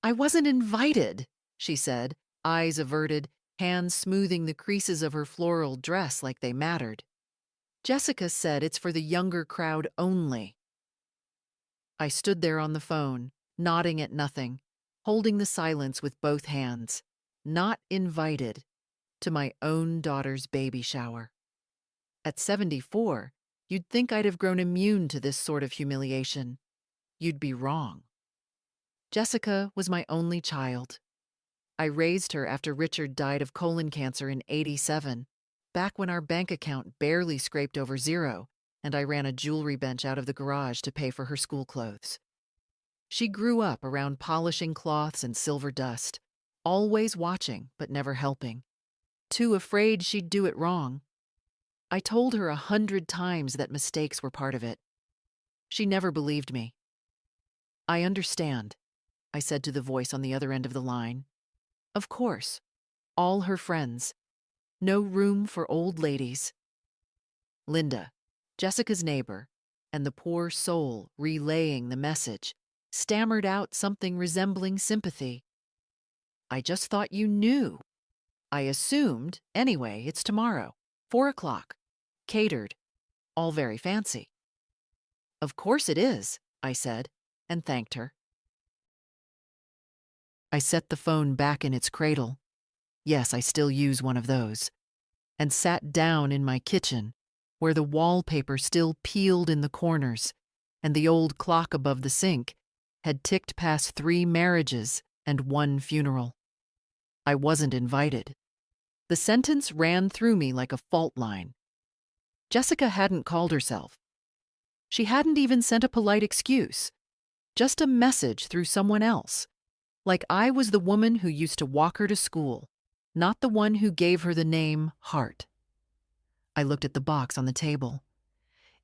I wasn't invited, she said, eyes averted, hands smoothing the creases of her floral dress like they mattered. Jessica said it's for the younger crowd only. I stood there on the phone, nodding at nothing, holding the silence with both hands. Not invited to my own daughter's baby shower. At 74, you'd think I'd have grown immune to this sort of humiliation. You'd be wrong. Jessica was my only child. I raised her after Richard died of colon cancer in '87, back when our bank account barely scraped over zero, and I ran a jewelry bench out of the garage to pay for her school clothes. She grew up around polishing cloths and silver dust, always watching but never helping, too afraid she'd do it wrong. I told her 100 times that mistakes were part of it. She never believed me. I understand, I said to the voice on the other end of the line. Of course, all her friends. No room for old ladies. Linda, Jessica's neighbor, and the poor soul relaying the message, stammered out something resembling sympathy. I just thought you knew. I assumed, anyway, it's tomorrow, 4 o'clock. Catered. All very fancy. Of course it is, I said, and thanked her. I set the phone back in its cradle. Yes, I still use one of those. And sat down in my kitchen, where the wallpaper still peeled in the corners, and the old clock above the sink had ticked past 3 marriages and 1 funeral. I wasn't invited. The sentence ran through me like a fault line. Jessica hadn't called herself. She hadn't even sent a polite excuse, just a message through someone else, like I was the woman who used to walk her to school, not the one who gave her the name Hart. I looked at the box on the table.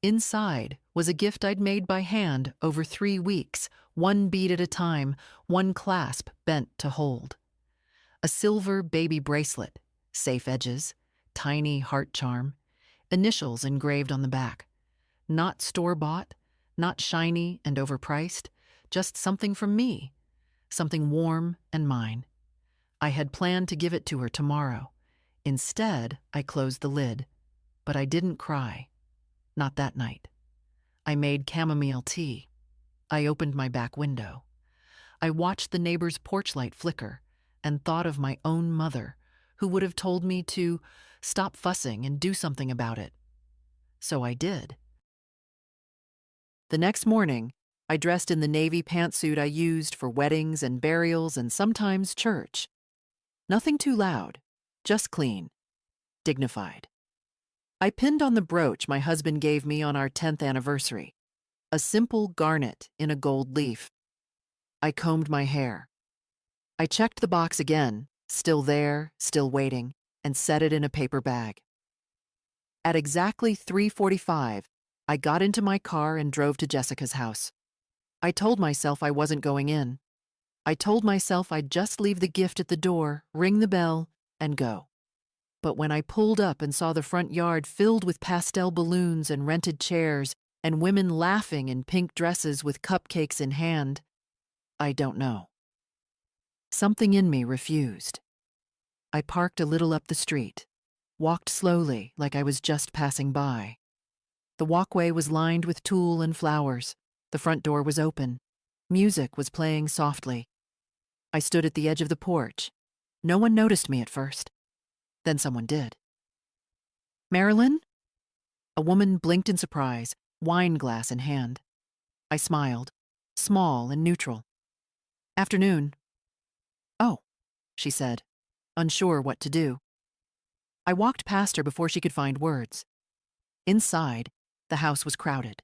Inside was a gift I'd made by hand over 3 weeks, 1 bead at a time, 1 clasp bent to hold. A silver baby bracelet, safe edges, tiny heart charm, initials engraved on the back. Not store-bought, not shiny and overpriced, just something from me, something warm and mine. I had planned to give it to her tomorrow. Instead, I closed the lid, but I didn't cry. Not that night. I made chamomile tea. I opened my back window. I watched the neighbor's porch light flicker and thought of my own mother, who would have told me to stop fussing and do something about it. So I did. The next morning, I dressed in the navy pantsuit I used for weddings and burials and sometimes church. Nothing too loud, just clean, dignified. I pinned on the brooch my husband gave me on our 10th anniversary, a simple garnet in a gold leaf. I combed my hair. I checked the box again, still there, still waiting, and set it in a paper bag. At exactly 3:45, I got into my car and drove to Jessica's house. I told myself I wasn't going in. I told myself I'd just leave the gift at the door, ring the bell, and go. But when I pulled up and saw the front yard filled with pastel balloons and rented chairs and women laughing in pink dresses with cupcakes in hand, I don't know. Something in me refused. I parked a little up the street, walked slowly like I was just passing by. The walkway was lined with tulle and flowers. The front door was open. Music was playing softly. I stood at the edge of the porch. No one noticed me at first. Then someone did. "Marilyn?" A woman blinked in surprise, wine glass in hand. I smiled, small and neutral. "Afternoon." "Oh," she said, unsure what to do. I walked past her before she could find words. Inside, the house was crowded.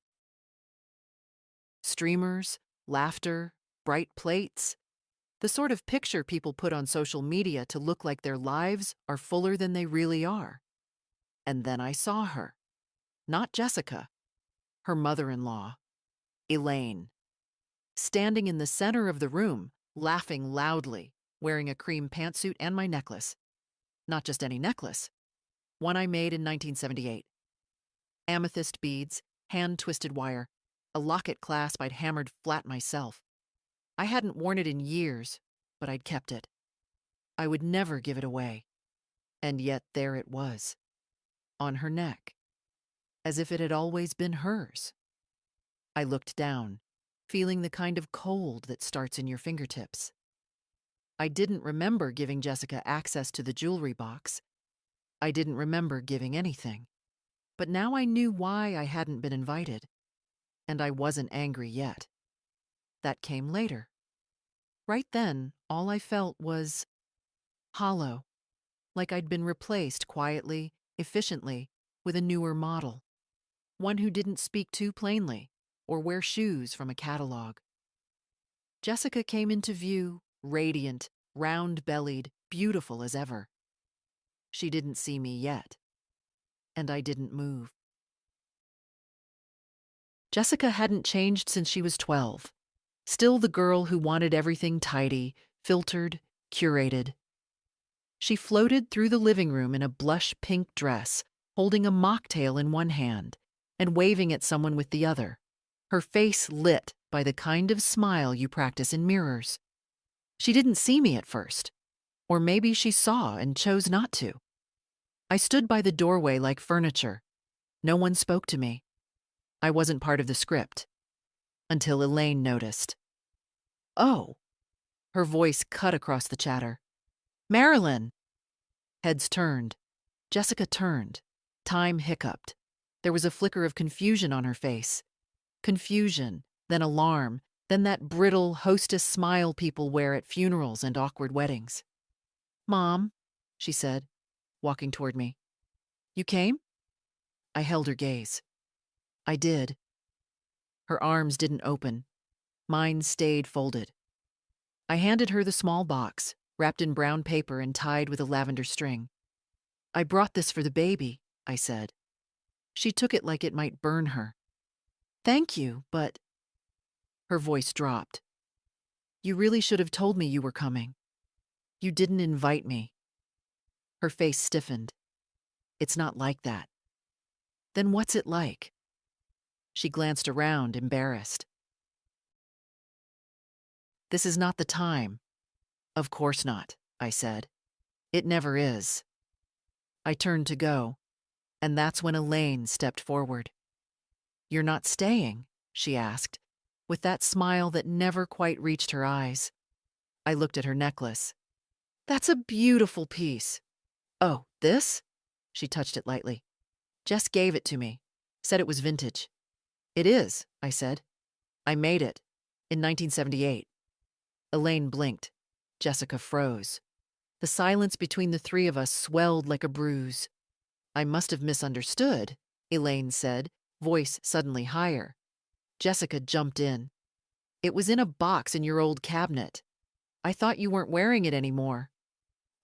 Streamers, laughter, bright plates. The sort of picture people put on social media to look like their lives are fuller than they really are. And then I saw her. Not Jessica. Her mother-in-law, Elaine. Standing in the center of the room, laughing loudly, wearing a cream pantsuit and my necklace. Not just any necklace. One I made in 1978. Amethyst beads, hand-twisted wire, a locket clasp I'd hammered flat myself. I hadn't worn it in years, but I'd kept it. I would never give it away. And yet there it was, on her neck, as if it had always been hers. I looked down, feeling the kind of cold that starts in your fingertips. I didn't remember giving Jessica access to the jewelry box. I didn't remember giving anything. But now I knew why I hadn't been invited, and I wasn't angry yet. That came later. Right then, all I felt was hollow, like I'd been replaced quietly, efficiently, with a newer model, one who didn't speak too plainly or wear shoes from a catalog. Jessica came into view, radiant, round-bellied, beautiful as ever. She didn't see me yet, and I didn't move. Jessica hadn't changed since she was 12, still the girl who wanted everything tidy, filtered, curated. She floated through the living room in a blush pink dress, holding a mocktail in one hand and waving at someone with the other, her face lit by the kind of smile you practice in mirrors. She didn't see me at first, or maybe she saw and chose not to. I stood by the doorway like furniture. No one spoke to me. I wasn't part of the script, until Elaine noticed. "Oh," her voice cut across the chatter. "Marilyn!" Heads turned. Jessica turned. Time hiccuped. There was a flicker of confusion on her face. Confusion, then alarm, then that brittle hostess smile people wear at funerals and awkward weddings. "Mom," she said, walking toward me. "You came?" I held her gaze. I did. Her arms didn't open. Mine stayed folded. I handed her the small box, wrapped in brown paper and tied with a lavender string. "I brought this for the baby," I said. She took it like it might burn her. "Thank you, but—" Her voice dropped. "You really should have told me you were coming. You didn't invite me." Her face stiffened. "It's not like that." "Then what's it like?" She glanced around, embarrassed. "This is not the time." "Of course not," I said. "It never is." I turned to go, and that's when Elaine stepped forward. "You're not staying?" she asked, with that smile that never quite reached her eyes. I looked at her necklace. "That's a beautiful piece." "Oh, this?" She touched it lightly. "Jess gave it to me. Said it was vintage." "It is," I said. "I made it. In 1978. Elaine blinked. Jessica froze. The silence between the three of us swelled like a bruise. "I must have misunderstood," Elaine said, voice suddenly higher. Jessica jumped in. "It was in a box in your old cabinet. I thought you weren't wearing it anymore."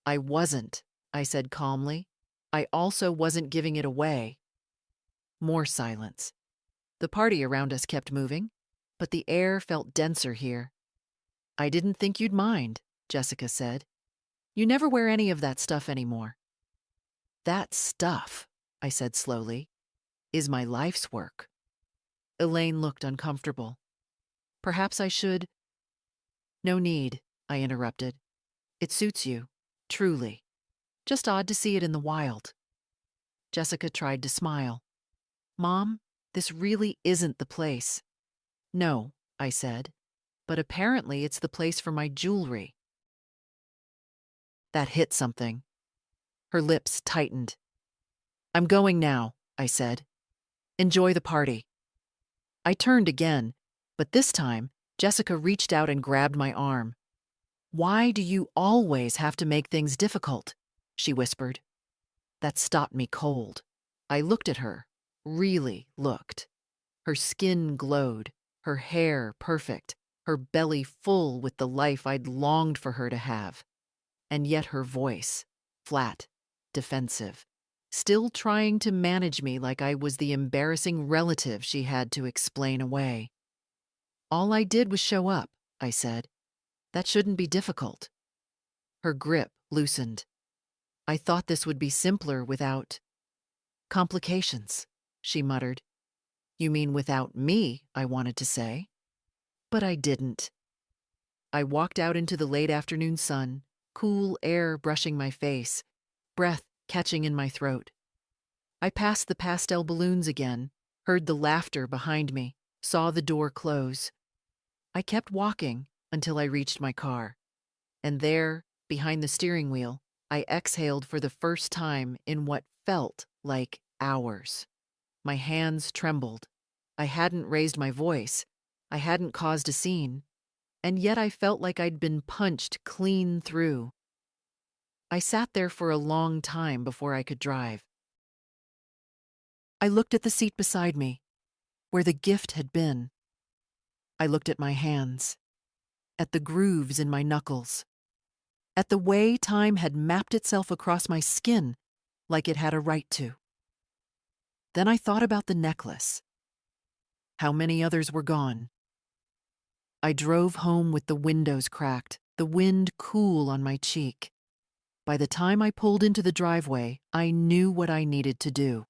"I wasn't," I said calmly. "I also wasn't giving it away." More silence. The party around us kept moving, but the air felt denser here. "I didn't think you'd mind," Jessica said. "You never wear any of that stuff anymore." "That stuff," I said slowly, "is my life's work." Elaine looked uncomfortable. "Perhaps I should—" "No need," I interrupted. "It suits you, truly. Just odd to see it in the wild." Jessica tried to smile. "Mom, this really isn't the place." "No," I said, "but apparently it's the place for my jewelry." That hit something. Her lips tightened. "I'm going now," I said. "Enjoy the party." I turned again, but this time Jessica reached out and grabbed my arm. "Why do you always have to make things difficult?" she whispered. That stopped me cold. I looked at her, really looked. Her skin glowed, her hair perfect, her belly full with the life I'd longed for her to have. And yet her voice, flat, defensive, still trying to manage me like I was the embarrassing relative she had to explain away. "All I did was show up," I said. "That shouldn't be difficult." Her grip loosened. "I thought this would be simpler without—" "Complications," she muttered. "You mean without me," I wanted to say. But I didn't. I walked out into the late afternoon sun, cool air brushing my face, breath catching in my throat. I passed the pastel balloons again, heard the laughter behind me, saw the door close. I kept walking until I reached my car. And there, behind the steering wheel, I exhaled for the first time in what felt like hours. My hands trembled. I hadn't raised my voice. I hadn't caused a scene. And yet I felt like I'd been punched clean through. I sat there for a long time before I could drive. I looked at the seat beside me, where the gift had been. I looked at my hands, at the grooves in my knuckles, at the way time had mapped itself across my skin like it had a right to. Then I thought about the necklace, how many others were gone. I drove home with the windows cracked, the wind cool on my cheek. By the time I pulled into the driveway, I knew what I needed to do.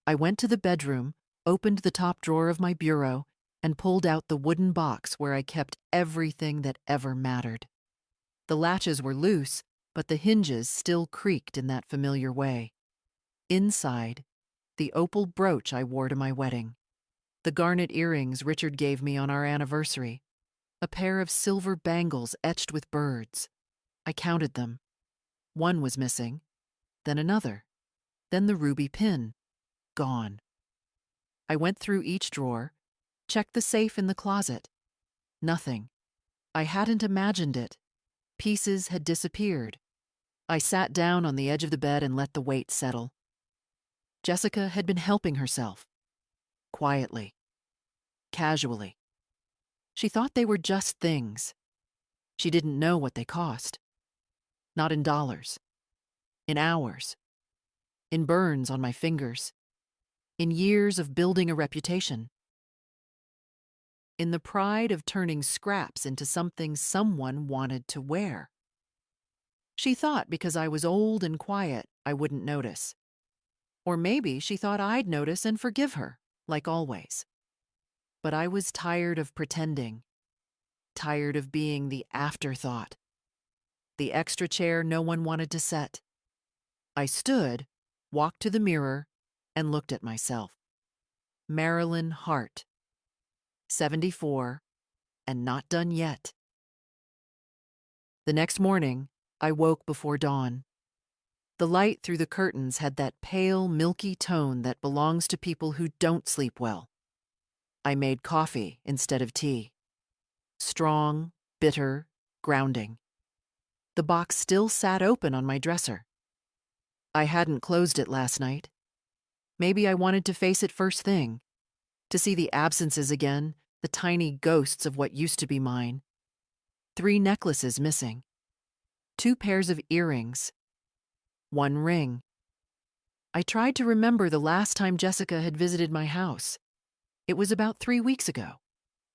I went to the bedroom, opened the top drawer of my bureau, and pulled out the wooden box where I kept everything that ever mattered. The latches were loose, but the hinges still creaked in that familiar way. Inside, the opal brooch I wore to my wedding, the garnet earrings Richard gave me on our anniversary, a pair of silver bangles etched with birds. I counted them. One was missing, then another, then the ruby pin, gone. I went through each drawer, checked the safe in the closet. Nothing. I hadn't imagined it. Pieces had disappeared. I sat down on the edge of the bed and let the weight settle. Jessica had been helping herself. Quietly. Casually. She thought they were just things. She didn't know what they cost. Not in dollars. In hours. In burns on my fingers. In years of building a reputation. In the pride of turning scraps into something someone wanted to wear. She thought because I was old and quiet, I wouldn't notice. Or maybe she thought I'd notice and forgive her, like always. But I was tired of pretending. Tired of being the afterthought. The extra chair no one wanted to set. I stood, walked to the mirror, and looked at myself. Marilyn Hart. 74, and not done yet. The next morning, I woke before dawn. The light through the curtains had that pale, milky tone that belongs to people who don't sleep well. I made coffee instead of tea. Strong, bitter, grounding. The box still sat open on my dresser. I hadn't closed it last night. Maybe I wanted to face it first thing, to see the absences again, the tiny ghosts of what used to be mine. 3 necklaces missing. 2 pairs of earrings. 1 ring. I tried to remember the last time Jessica had visited my house. It was about 3 weeks ago.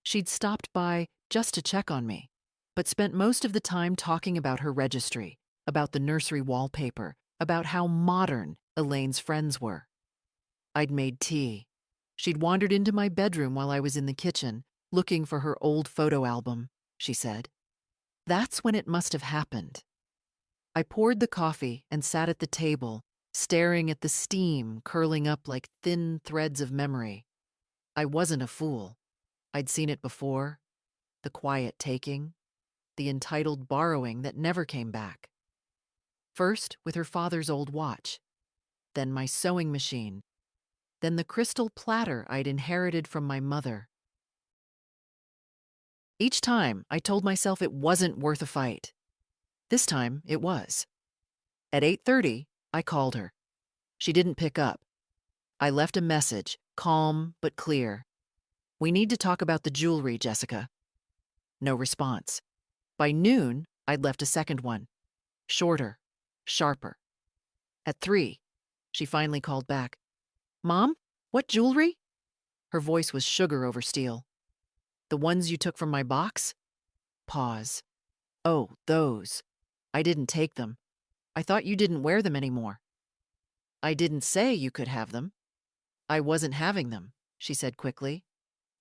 She'd stopped by just to check on me, but spent most of the time talking about her registry, about the nursery wallpaper, about how modern Elaine's friends were. I'd made tea. She'd wandered into my bedroom while I was in the kitchen, looking for her old photo album, she said. That's when it must have happened. I poured the coffee and sat at the table, staring at the steam curling up like thin threads of memory. I wasn't a fool. I'd seen it before. The quiet taking, the entitled borrowing that never came back. First with her father's old watch, then my sewing machine, then the crystal platter I'd inherited from my mother. Each time I told myself it wasn't worth a fight. This time it was. At 8:30, I called her. She didn't pick up. I left a message, calm but clear. We need to talk about the jewelry, Jessica. No response. By noon, I'd left a second one. Shorter, sharper. At 3, she finally called back. Mom, what jewelry? Her voice was sugar over steel. The ones you took from my box? Pause. Oh, those. I didn't take them. I thought you didn't wear them anymore. I didn't say you could have them. I wasn't having them, she said quickly.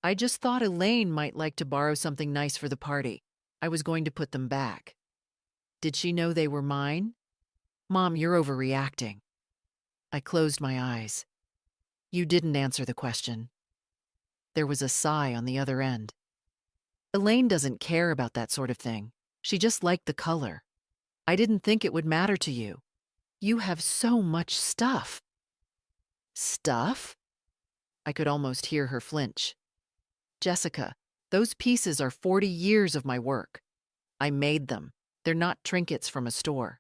I just thought Elaine might like to borrow something nice for the party. I was going to put them back. Did she know they were mine? Mom, you're overreacting. I closed my eyes. You didn't answer the question. There was a sigh on the other end. Elaine doesn't care about that sort of thing. She just liked the color. I didn't think it would matter to you. You have so much stuff. Stuff? I could almost hear her flinch. Jessica, those pieces are 40 years of my work. I made them. They're not trinkets from a store.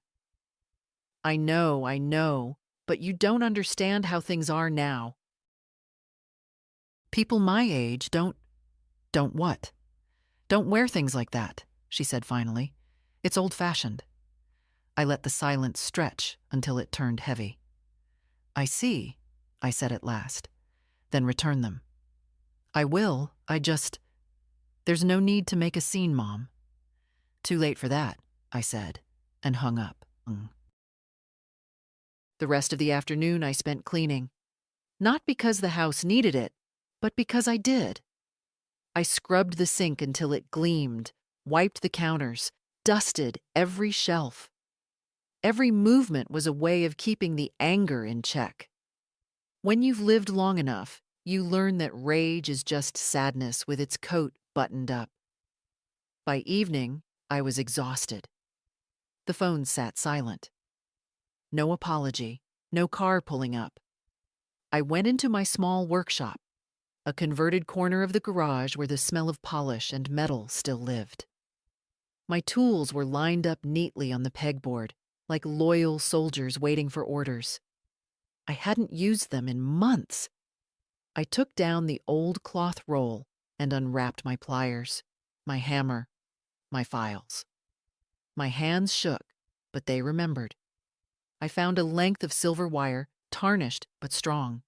I know, but you don't understand how things are now. People my age don't what? Don't wear things like that, she said finally. It's old-fashioned. I let the silence stretch until it turned heavy. I see, I said at last. Then return them. I will, there's no need to make a scene, Mom. Too late for that, I said, and hung up. The rest of the afternoon I spent cleaning. Not because the house needed it, but because I did. I scrubbed the sink until it gleamed, wiped the counters, dusted every shelf. Every movement was a way of keeping the anger in check. When you've lived long enough, you learn that rage is just sadness with its coat buttoned up. By evening, I was exhausted. The phone sat silent. No apology, no car pulling up. I went into my small workshop, a converted corner of the garage where the smell of polish and metal still lived. My tools were lined up neatly on the pegboard, like loyal soldiers waiting for orders. I hadn't used them in months. I took down the old cloth roll and unwrapped my pliers, my hammer, my files. My hands shook, but they remembered. I found a length of silver wire, tarnished but strong.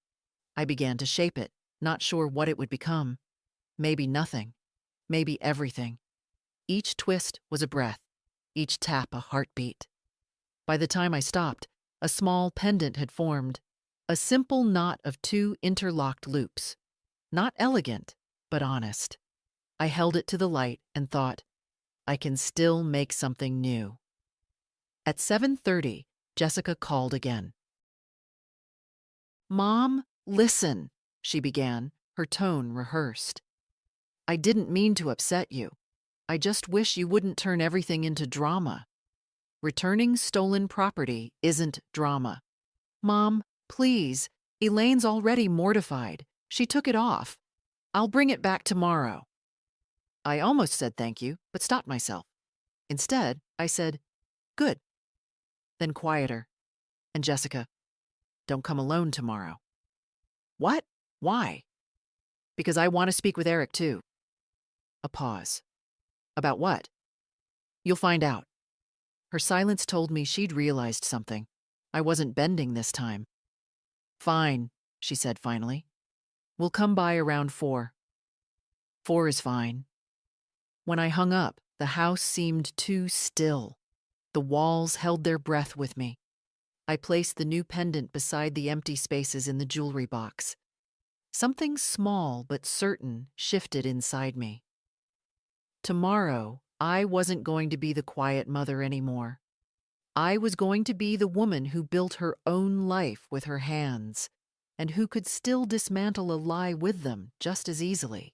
I began to shape it, not sure what it would become. Maybe nothing, maybe everything. Each twist was a breath, each tap a heartbeat. By the time I stopped, a small pendant had formed, a simple knot of 2 interlocked loops. Not elegant, but honest. I held it to the light and thought, I can still make something new. At 7:30, Jessica called again. Mom, listen, she began, her tone rehearsed. I didn't mean to upset you. I just wish you wouldn't turn everything into drama. Returning stolen property isn't drama. Mom, please, Elaine's already mortified. She took it off. I'll bring it back tomorrow. I almost said thank you, but stopped myself. Instead, I said, good. Then quieter. And Jessica, don't come alone tomorrow. What? Why? Because I want to speak with Eric too. A pause. About what? You'll find out. Her silence told me she'd realized something. I wasn't bending this time. Fine, she said finally. We'll come by around 4. 4 is fine. When I hung up, the house seemed too still. The walls held their breath with me. I placed the new pendant beside the empty spaces in the jewelry box. Something small but certain shifted inside me. Tomorrow, I wasn't going to be the quiet mother anymore. I was going to be the woman who built her own life with her hands, and who could still dismantle a lie with them just as easily.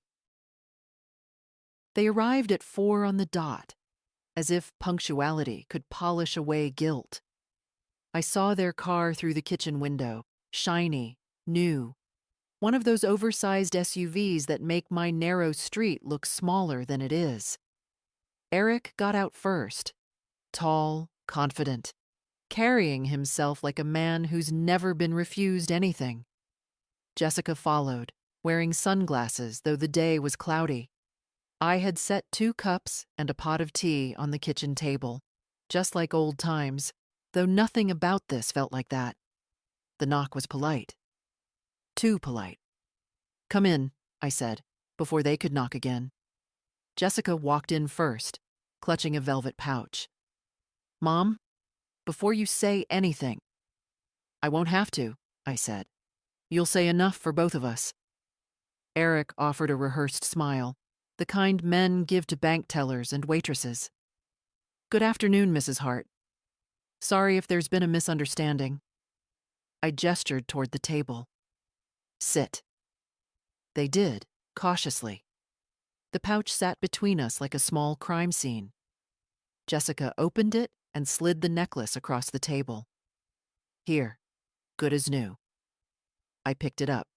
They arrived at 4 on the dot, as if punctuality could polish away guilt. I saw their car through the kitchen window, shiny, new, one of those oversized SUVs that make my narrow street look smaller than it is. Eric got out first, tall, confident, carrying himself like a man who's never been refused anything. Jessica followed, wearing sunglasses though the day was cloudy. I had set 2 cups and a pot of tea on the kitchen table, just like old times, though nothing about this felt like that. The knock was polite. Too polite. Come in, I said, before they could knock again. Jessica walked in first, clutching a velvet pouch. Mom, before you say anything. I won't have to, I said. You'll say enough for both of us. Eric offered a rehearsed smile. the kind men give to bank tellers and waitresses. Good afternoon, Mrs. Hart. Sorry if there's been a misunderstanding. I gestured toward the table. Sit. They did, cautiously. The pouch sat between us like a small crime scene. Jessica opened it and slid the necklace across the table. Here, good as new. I picked it up.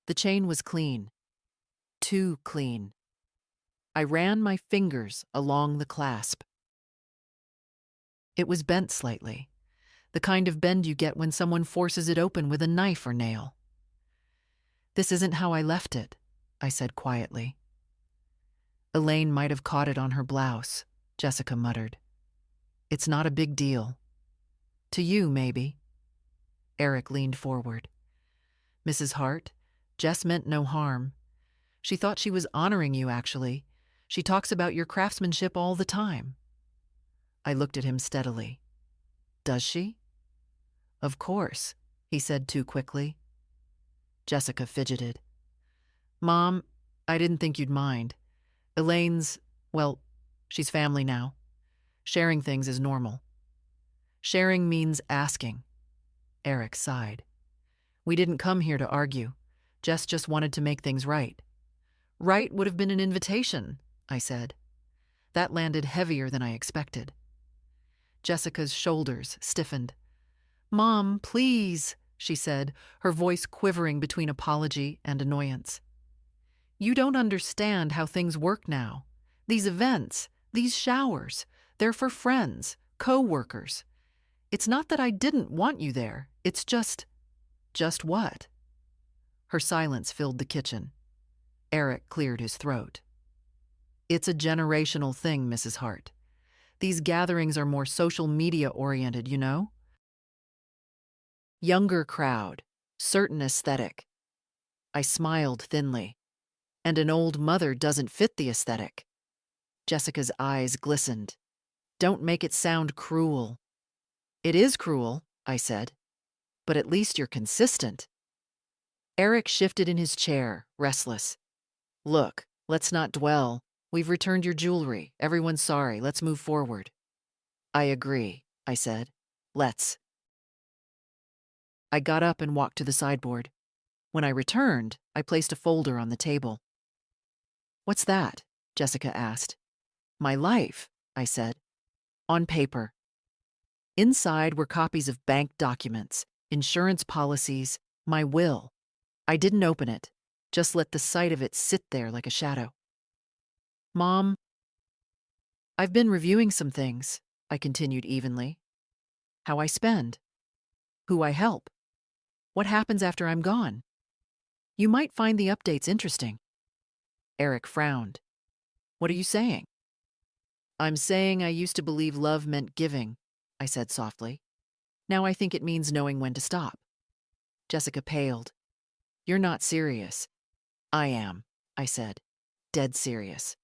The chain was clean. Too clean. I ran my fingers along the clasp. It was bent slightly, the kind of bend you get when someone forces it open with a knife or nail. This isn't how I left it, I said quietly. Elaine might have caught it on her blouse, Jessica muttered. It's not a big deal. To you, maybe. Eric leaned forward. Mrs. Hart, Jess meant no harm. She thought she was honoring you, actually. She talks about your craftsmanship all the time. I looked at him steadily. Does she? Of course, he said too quickly. Jessica fidgeted. Mom, I didn't think you'd mind. Elaine's, well, she's family now. Sharing things is normal. Sharing means asking. Eric sighed. We didn't come here to argue. Jess just wanted to make things right. Right would have been an invitation, I said. That landed heavier than I expected. Jessica's shoulders stiffened. Mom, please, she said, her voice quivering between apology and annoyance. You don't understand how things work now. These events, these showers, they're for friends, co-workers. It's not that I didn't want you there. It's just what? Her silence filled the kitchen. Eric cleared his throat. It's a generational thing, Mrs. Hart. These gatherings are more social media oriented, you know? Younger crowd, certain aesthetic. I smiled thinly. And an old mother doesn't fit the aesthetic. Jessica's eyes glistened. Don't make it sound cruel. It is cruel, I said. But at least you're consistent. Eric shifted in his chair, restless. Look, let's not dwell. We've returned your jewelry. Everyone's sorry. Let's move forward. I agree, I said. Let's. I got up and walked to the sideboard. When I returned, I placed a folder on the table. What's that? Jessica asked. My life, I said. On paper. Inside were copies of bank documents, insurance policies, my will. I didn't open it, just let the sight of it sit there like a shadow. Mom, I've been reviewing some things, I continued evenly. How I spend. Who I help. What happens after I'm gone. You might find the updates interesting. Eric frowned. What are you saying? I'm saying I used to believe love meant giving, I said softly. Now I think it means knowing when to stop. Jessica paled. You're not serious. I am, I said, dead serious.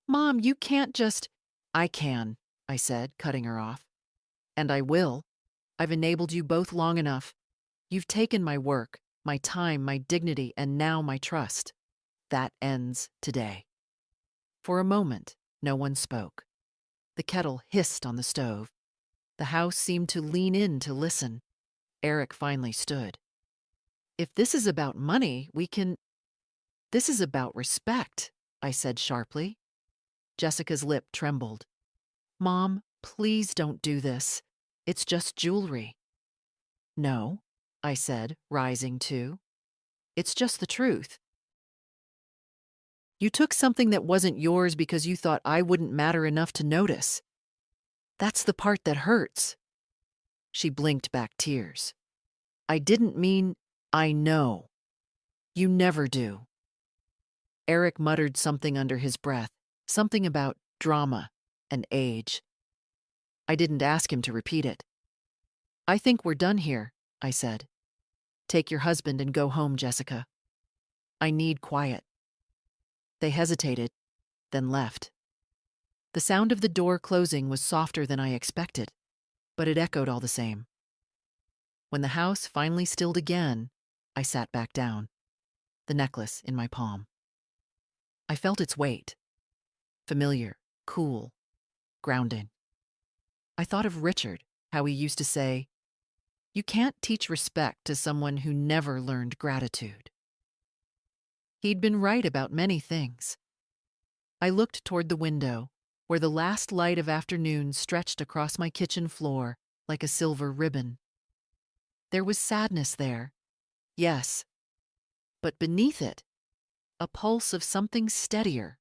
Mom, you can't just... I can, I said, cutting her off. And I will. I've enabled you both long enough. You've taken my work, my time, my dignity, and now my trust. That ends today. For a moment, no one spoke. The kettle hissed on the stove. The house seemed to lean in to listen. Eric finally stood. If this is about money, we can... This is about respect, I said sharply. Jessica's lip trembled. Mom, please don't do this. It's just jewelry. No, I said, rising too. It's just the truth. You took something that wasn't yours because you thought I wouldn't matter enough to notice. That's the part that hurts. She blinked back tears. I didn't mean, I know. You never do. Eric muttered something under his breath, something about drama and age. I didn't ask him to repeat it. I think we're done here, I said. Take your husband and go home, Jessica. I need quiet. They hesitated, then left. The sound of the door closing was softer than I expected, but it echoed all the same. When the house finally stilled again, I sat back down, the necklace in my palm. I felt its weight. Familiar, cool, grounding. I thought of Richard, how he used to say, "You can't teach respect to someone who never learned gratitude." He'd been right about many things. I looked toward the window, where the last light of afternoon stretched across my kitchen floor like a silver ribbon. There was sadness there, yes, but beneath it, a pulse of something steadier.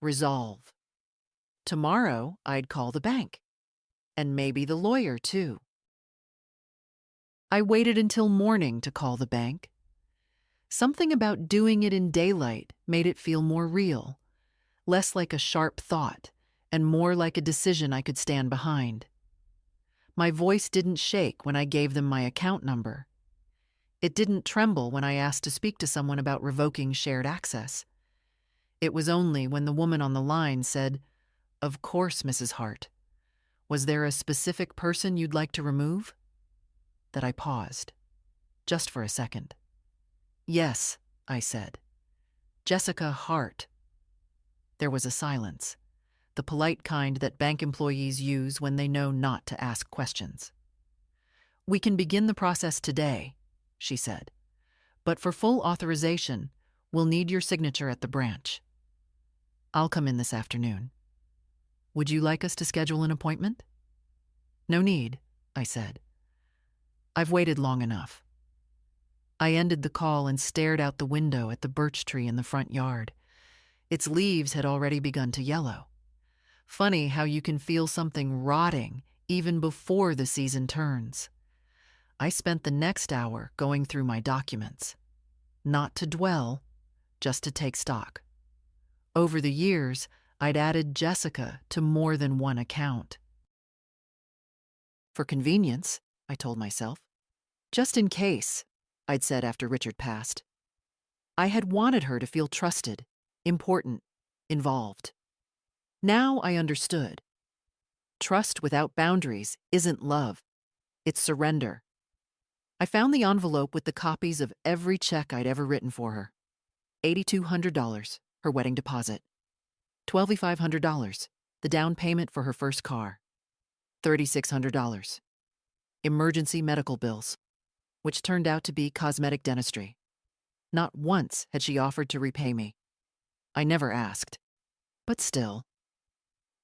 Resolve. Tomorrow, I'd call the bank. And maybe the lawyer, too. I waited until morning to call the bank. Something about doing it in daylight made it feel more real, less like a sharp thought, and more like a decision I could stand behind. My voice didn't shake when I gave them my account number. It didn't tremble when I asked to speak to someone about revoking shared access. It was only when the woman on the line said, "Of course, Mrs. Hart. Was there a specific person you'd like to remove?" that I paused, just for a second. "Yes," I said. "Jessica Hart." There was a silence, the polite kind that bank employees use when they know not to ask questions. "We can begin the process today," she said. "But for full authorization, we'll need your signature at the branch. I'll come in this afternoon. Would you like us to schedule an appointment?" "No need," I said. "I've waited long enough." I ended the call and stared out the window at the birch tree in the front yard. Its leaves had already begun to yellow. Funny how you can feel something rotting even before the season turns. I spent the next hour going through my documents. Not to dwell, just to take stock. Over the years, I'd added Jessica to more than one account. For convenience, I told myself. Just in case, I'd said after Richard passed. I had wanted her to feel trusted, important, involved. Now I understood. Trust without boundaries isn't love. It's surrender. I found the envelope with the copies of every check I'd ever written for her. $8,200, her wedding deposit. $2,500, the down payment for her first car. $3,600. Emergency medical bills, which turned out to be cosmetic dentistry. Not once had she offered to repay me. I never asked. But still.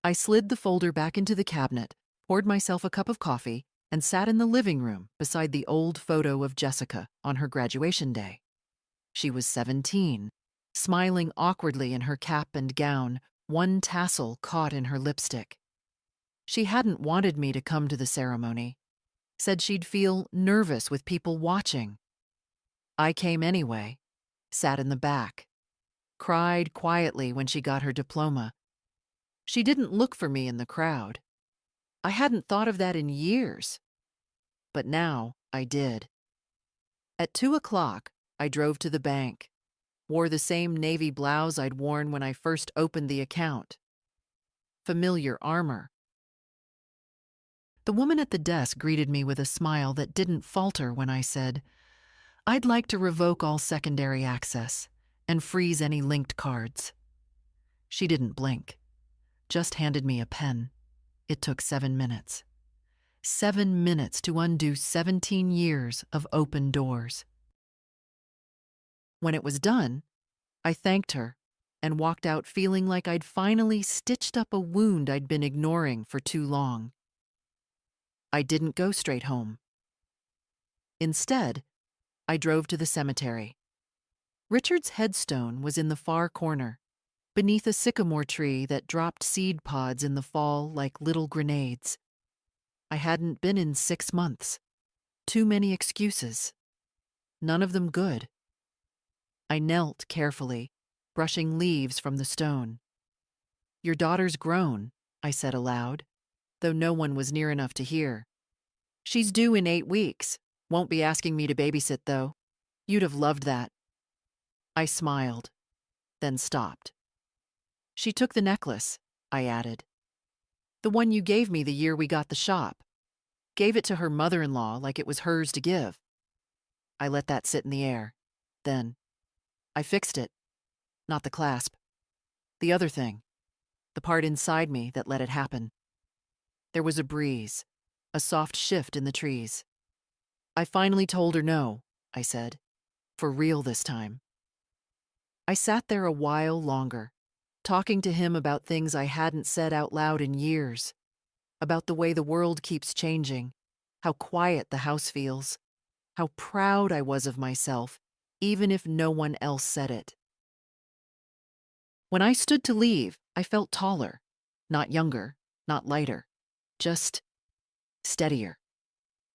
I slid the folder back into the cabinet, poured myself a cup of coffee, and sat in the living room beside the old photo of Jessica on her graduation day. She was 17, smiling awkwardly in her cap and gown, one tassel caught in her lipstick. She hadn't wanted me to come to the ceremony. Said she'd feel nervous with people watching. I came anyway, sat in the back, cried quietly when she got her diploma. She didn't look for me in the crowd. I hadn't thought of that in years. But now I did. At 2:00, I drove to the bank, wore the same navy blouse I'd worn when I first opened the account. Familiar armor. The woman at the desk greeted me with a smile that didn't falter when I said, "I'd like to revoke all secondary access and freeze any linked cards." She didn't blink, just handed me a pen. It took 7 minutes. 7 minutes to undo 17 years of open doors. When it was done, I thanked her and walked out feeling like I'd finally stitched up a wound I'd been ignoring for too long. I didn't go straight home. Instead, I drove to the cemetery. Richard's headstone was in the far corner, beneath a sycamore tree that dropped seed pods in the fall like little grenades. I hadn't been in 6 months. Too many excuses. None of them good. I knelt carefully, brushing leaves from the stone. "Your daughter's grown," I said aloud, though no one was near enough to hear. "She's due in 8 weeks. Won't be asking me to babysit, though. You'd have loved that." I smiled, then stopped. "She took the necklace," I added. "The one you gave me the year we got the shop. Gave it to her mother-in-law like it was hers to give." I let that sit in the air. Then, "I fixed it. Not the clasp. The other thing, the part inside me that let it happen. There was a breeze, a soft shift in the trees. I finally told her no, I said. For real this time. I sat there a while longer, talking to him about things I hadn't said out loud in years, about the way the world keeps changing, how quiet the house feels, how proud I was of myself, even if no one else said it. When I stood to leave, I felt taller, not younger, not lighter, just steadier.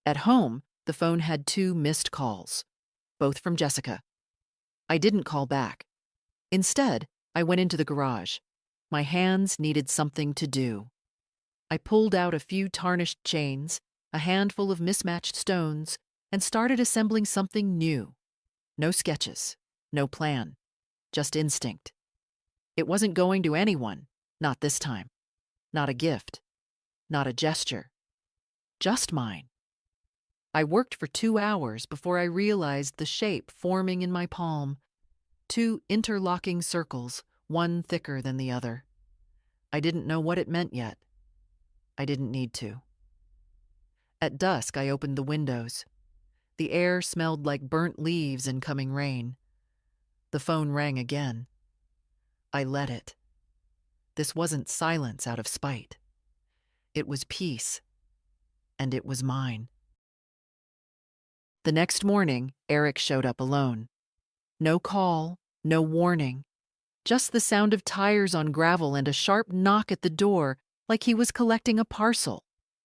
At home, the phone had 2 missed calls, both from Jessica. I didn't call back. Instead, I went into the garage. My hands needed something to do. I pulled out a few tarnished chains, a handful of mismatched stones, and started assembling something new. No sketches, no plan, just instinct. It wasn't going to anyone, not this time. Not a gift, not a gesture. Just mine. I worked for 2 hours before I realized the shape forming in my palm. 2 interlocking circles, one thicker than the other. I didn't know what it meant yet. I didn't need to. At dusk, I opened the windows. The air smelled like burnt leaves and coming rain. The phone rang again. I let it. This wasn't silence out of spite. It was peace. And it was mine. The next morning, Eric showed up alone. No call, no warning. Just the sound of tires on gravel and a sharp knock at the door, like he was collecting a parcel,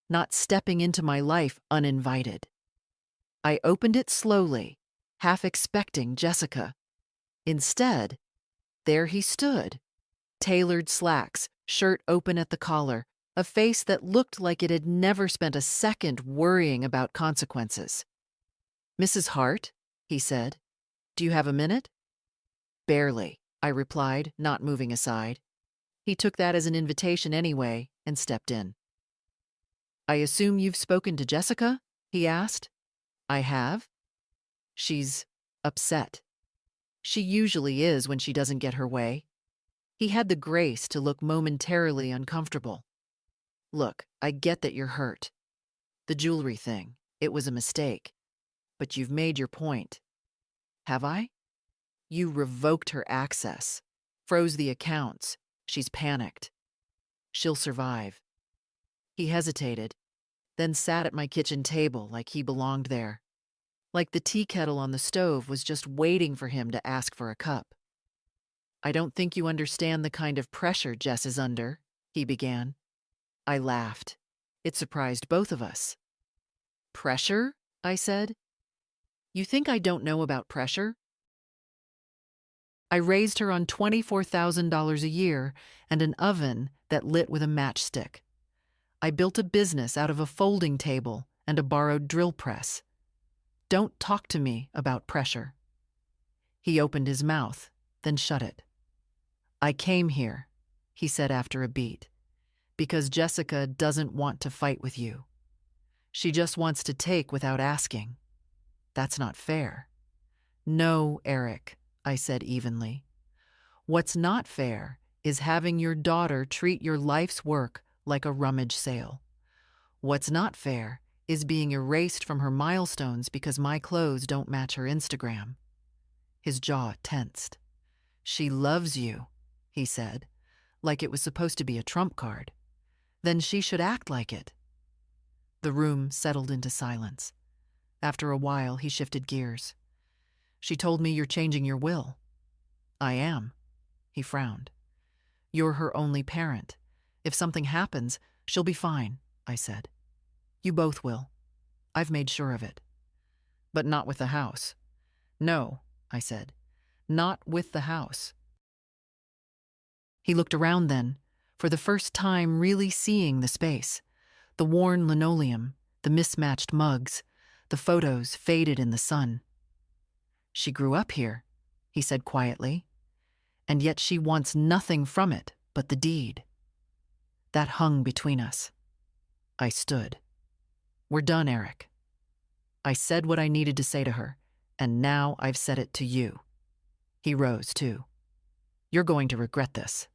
not stepping into my life uninvited. I opened it slowly, half expecting Jessica. Instead, there he stood. Tailored slacks, shirt open at the collar, a face that looked like it had never spent a second worrying about consequences. "Mrs. Hart," he said, "do you have a minute?" "Barely," I replied, not moving aside. He took that as an invitation anyway and stepped in. "I assume you've spoken to Jessica?" he asked. "I have." "She's upset. She usually is when she doesn't get her way." He had the grace to look momentarily uncomfortable. "Look, I get that you're hurt. The jewelry thing, it was a mistake. But you've made your point." "Have I?" "You revoked her access, froze the accounts. She's panicked. She'll survive." He hesitated, then sat at my kitchen table like he belonged there. Like the tea kettle on the stove was just waiting for him to ask for a cup. "I don't think you understand the kind of pressure Jess is under," he began. I laughed. It surprised both of us. "Pressure?" I said. "You think I don't know about pressure?" I raised her on $24,000 a year and an oven that lit with a matchstick. I built a business out of a folding table and a borrowed drill press. Don't talk to me about pressure. He opened his mouth, then shut it. "I came here," he said after a beat, "because Jessica doesn't want to fight with you. She just wants to take without asking. That's not fair." "No, Eric," I said evenly. "What's not fair is having your daughter treat your life's work like a rummage sale. What's not fair is being erased from her milestones because my clothes don't match her Instagram." His jaw tensed. "She loves you," he said, like it was supposed to be a trump card. "Then she should act like it." The room settled into silence. After a while, he shifted gears. "She told me you're changing your will." "I am." He frowned. "You're her only parent. If something happens, she'll be fine," I said. "You both will. I've made sure of it." "But not with the house." "No," I said. "Not with the house." He looked around then, for the first time really seeing the space. The worn linoleum, the mismatched mugs, the photos faded in the sun. "She grew up here," he said quietly, "and yet she wants nothing from it but the deed." That hung between us. I stood. "We're done, Eric. I said what I needed to say to her, and now I've said it to you." He rose, too. "You're going to regret this."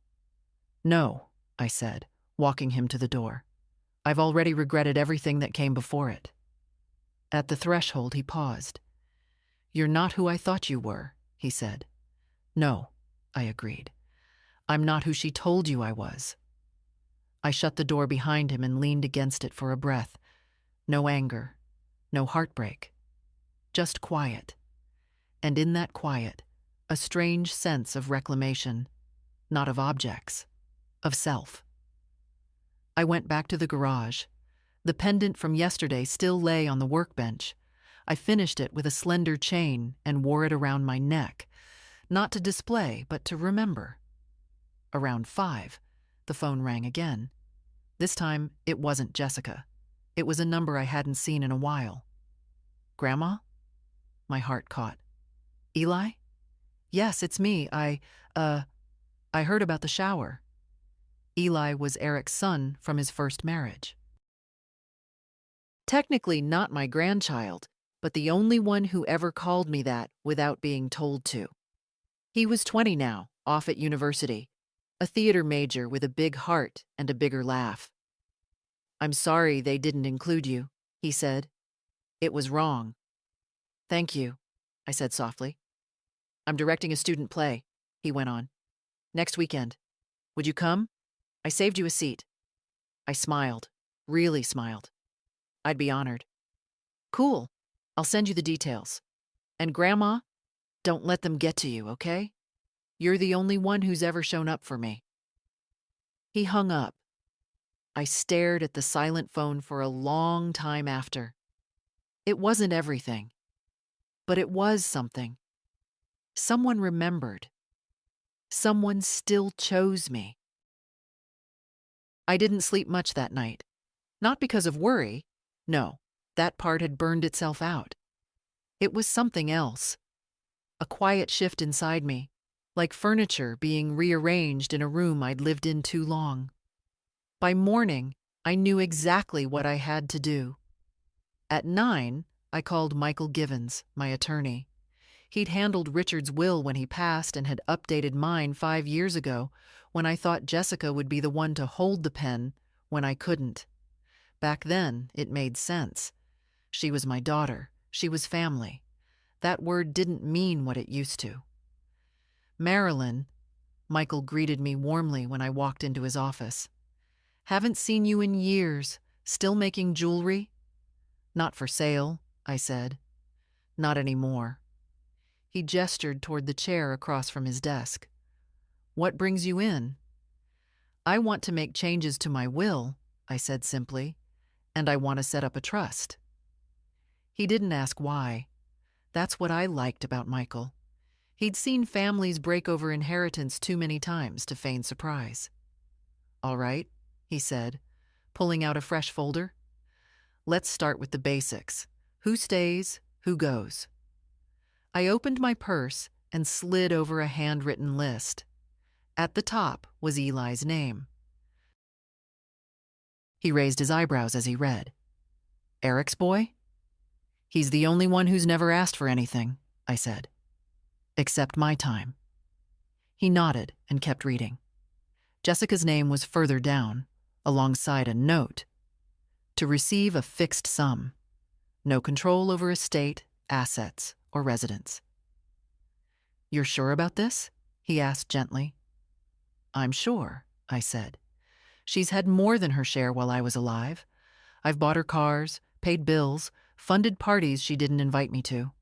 No, I said, walking him to the door. I've already regretted everything that came before it. At the threshold, he paused. You're not who I thought you were, he said. No, I agreed. I'm not who she told you I was. I shut the door behind him and leaned against it for a breath. No anger, no heartbreak, just quiet. And in that quiet, a strange sense of reclamation, not of objects, of self. I went back to the garage. The pendant from yesterday still lay on the workbench. I finished it with a slender chain and wore it around my neck, not to display, but to remember. Around 5, the phone rang again. This time, it wasn't Jessica. It was a number I hadn't seen in a while. Grandma? My heart caught. Eli? Yes, it's me. I heard about the shower. Eli was Eric's son from his first marriage. Technically not my grandchild, but the only one who ever called me that without being told to. He was 20 now, off at university, a theater major with a big heart and a bigger laugh. I'm sorry they didn't include you, he said. It was wrong. Thank you, I said softly. I'm directing a student play, he went on. Next weekend. Would you come? I saved you a seat. I smiled, really smiled. I'd be honored. Cool. I'll send you the details. And Grandma, don't let them get to you, okay? You're the only one who's ever shown up for me. He hung up. I stared at the silent phone for a long time after. It wasn't everything, but it was something. Someone remembered. Someone still chose me. I didn't sleep much that night. Not because of worry. No, that part had burned itself out. It was something else. A quiet shift inside me, like furniture being rearranged in a room I'd lived in too long. By morning, I knew exactly what I had to do. At 9, I called Michael Givens, my attorney. He'd handled Richard's will when he passed and had updated mine 5 years ago, when I thought Jessica would be the one to hold the pen when I couldn't. Back then, it made sense. She was my daughter. She was family. That word didn't mean what it used to. Marilyn, Michael greeted me warmly when I walked into his office. Haven't seen you in years. Still making jewelry? Not for sale, I said. Not anymore. He gestured toward the chair across from his desk. What brings you in? I want to make changes to my will, I said simply, and I want to set up a trust. He didn't ask why. That's what I liked about Michael. He'd seen families break over inheritance too many times to feign surprise. All right, he said, pulling out a fresh folder. Let's start with the basics. Who stays, who goes? I opened my purse and slid over a handwritten list. At the top was Eli's name. He raised his eyebrows as he read. Eric's boy? He's the only one who's never asked for anything, I said. Except my time. He nodded and kept reading. Jessica's name was further down, alongside a note. To receive a fixed sum. No control over estate, assets, or residence. You're sure about this? He asked gently. I'm sure, I said. She's had more than her share while I was alive. I've bought her cars, paid bills, funded parties she didn't invite me to.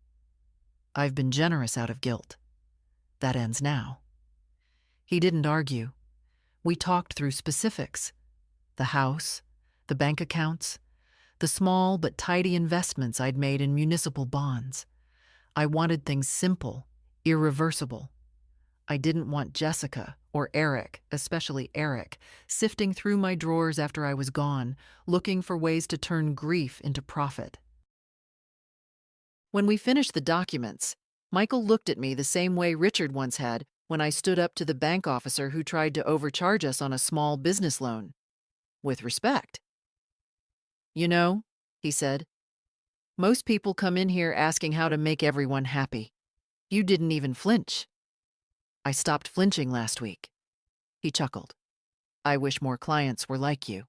I've been generous out of guilt. That ends now. He didn't argue. We talked through specifics. The house, the bank accounts, the small but tidy investments I'd made in municipal bonds. I wanted things simple, irreversible. I didn't want Jessica or Eric, especially Eric, sifting through my drawers after I was gone, looking for ways to turn grief into profit. When we finished the documents, Michael looked at me the same way Richard once had when I stood up to the bank officer who tried to overcharge us on a small business loan. With respect. You know, he said, most people come in here asking how to make everyone happy. You didn't even flinch. I stopped flinching last week. He chuckled. I wish more clients were like you.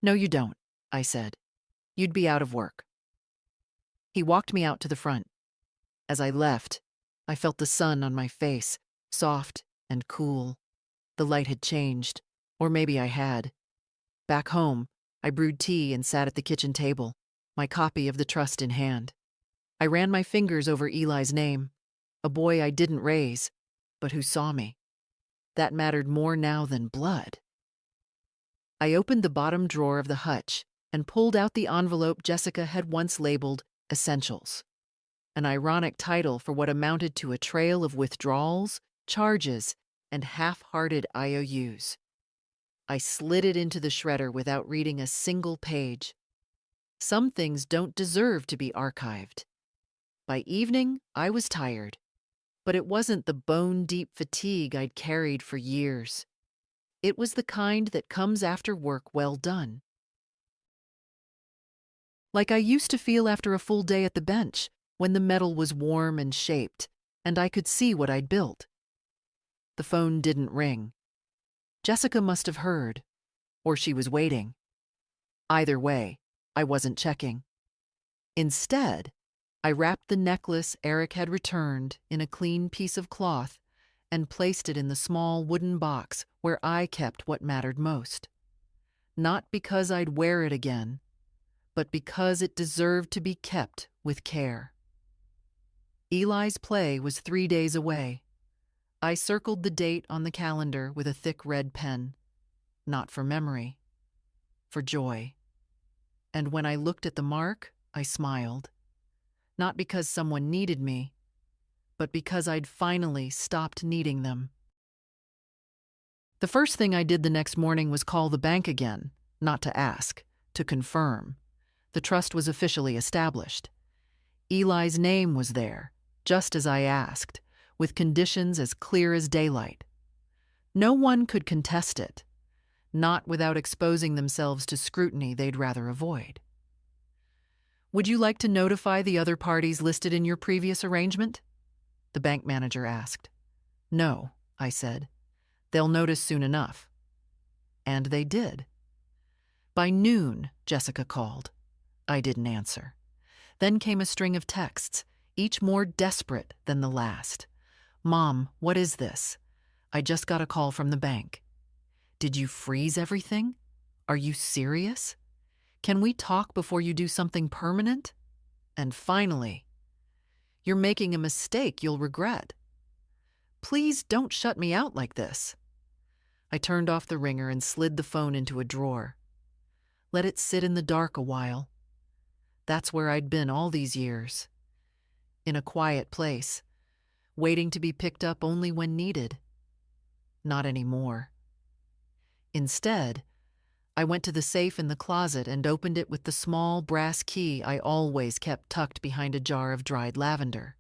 No, you don't, I said. You'd be out of work. He walked me out to the front. As I left, I felt the sun on my face, soft and cool. The light had changed, or maybe I had. Back home, I brewed tea and sat at the kitchen table, my copy of the trust in hand. I ran my fingers over Eli's name, a boy I didn't raise, but who saw me. That mattered more now than blood. I opened the bottom drawer of the hutch and pulled out the envelope Jessica had once labeled Essentials, an ironic title for what amounted to a trail of withdrawals, charges, and half-hearted IOUs. I slid it into the shredder without reading a single page. Some things don't deserve to be archived. By evening, I was tired, but it wasn't the bone-deep fatigue I'd carried for years. It was the kind that comes after work well done. Like I used to feel after a full day at the bench, when the metal was warm and shaped, and I could see what I'd built. The phone didn't ring. Jessica must have heard, or she was waiting. Either way, I wasn't checking. Instead, I wrapped the necklace Eric had returned in a clean piece of cloth and placed it in the small wooden box where I kept what mattered most. Not because I'd wear it again, but because it deserved to be kept with care. Eli's play was 3 days away. I circled the date on the calendar with a thick red pen, not for memory, for joy. And when I looked at the mark, I smiled. Not because someone needed me, but because I'd finally stopped needing them. The first thing I did the next morning was call the bank again, not to ask, to confirm. The trust was officially established. Eli's name was there, just as I asked, with conditions as clear as daylight. No one could contest it, not without exposing themselves to scrutiny they'd rather avoid. Would you like to notify the other parties listed in your previous arrangement? The bank manager asked. No, I said. They'll notice soon enough. And they did. By noon, Jessica called. I didn't answer. Then came a string of texts, each more desperate than the last. Mom, what is this? I just got a call from the bank. Did you freeze everything? Are you serious? Can we talk before you do something permanent? And finally, you're making a mistake you'll regret. Please don't shut me out like this. I turned off the ringer and slid the phone into a drawer. Let it sit in the dark a while. That's where I'd been all these years. In a quiet place, waiting to be picked up only when needed. Not anymore. Instead, I went to the safe in the closet and opened it with the small brass key I always kept tucked behind a jar of dried lavender.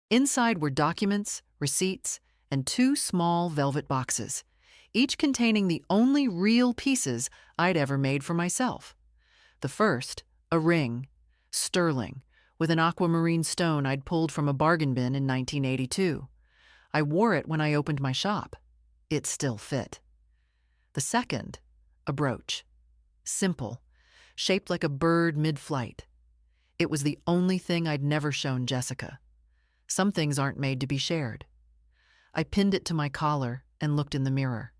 Inside were documents, receipts, and 2 small velvet boxes, each containing the only real pieces I'd ever made for myself. The first, a ring, sterling, with an aquamarine stone I'd pulled from a bargain bin in 1982. I wore it when I opened my shop. It still fit. The second, a brooch. Simple, shaped like a bird mid-flight. It was the only thing I'd never shown Jessica. Some things aren't made to be shared. I pinned it to my collar and looked in the mirror.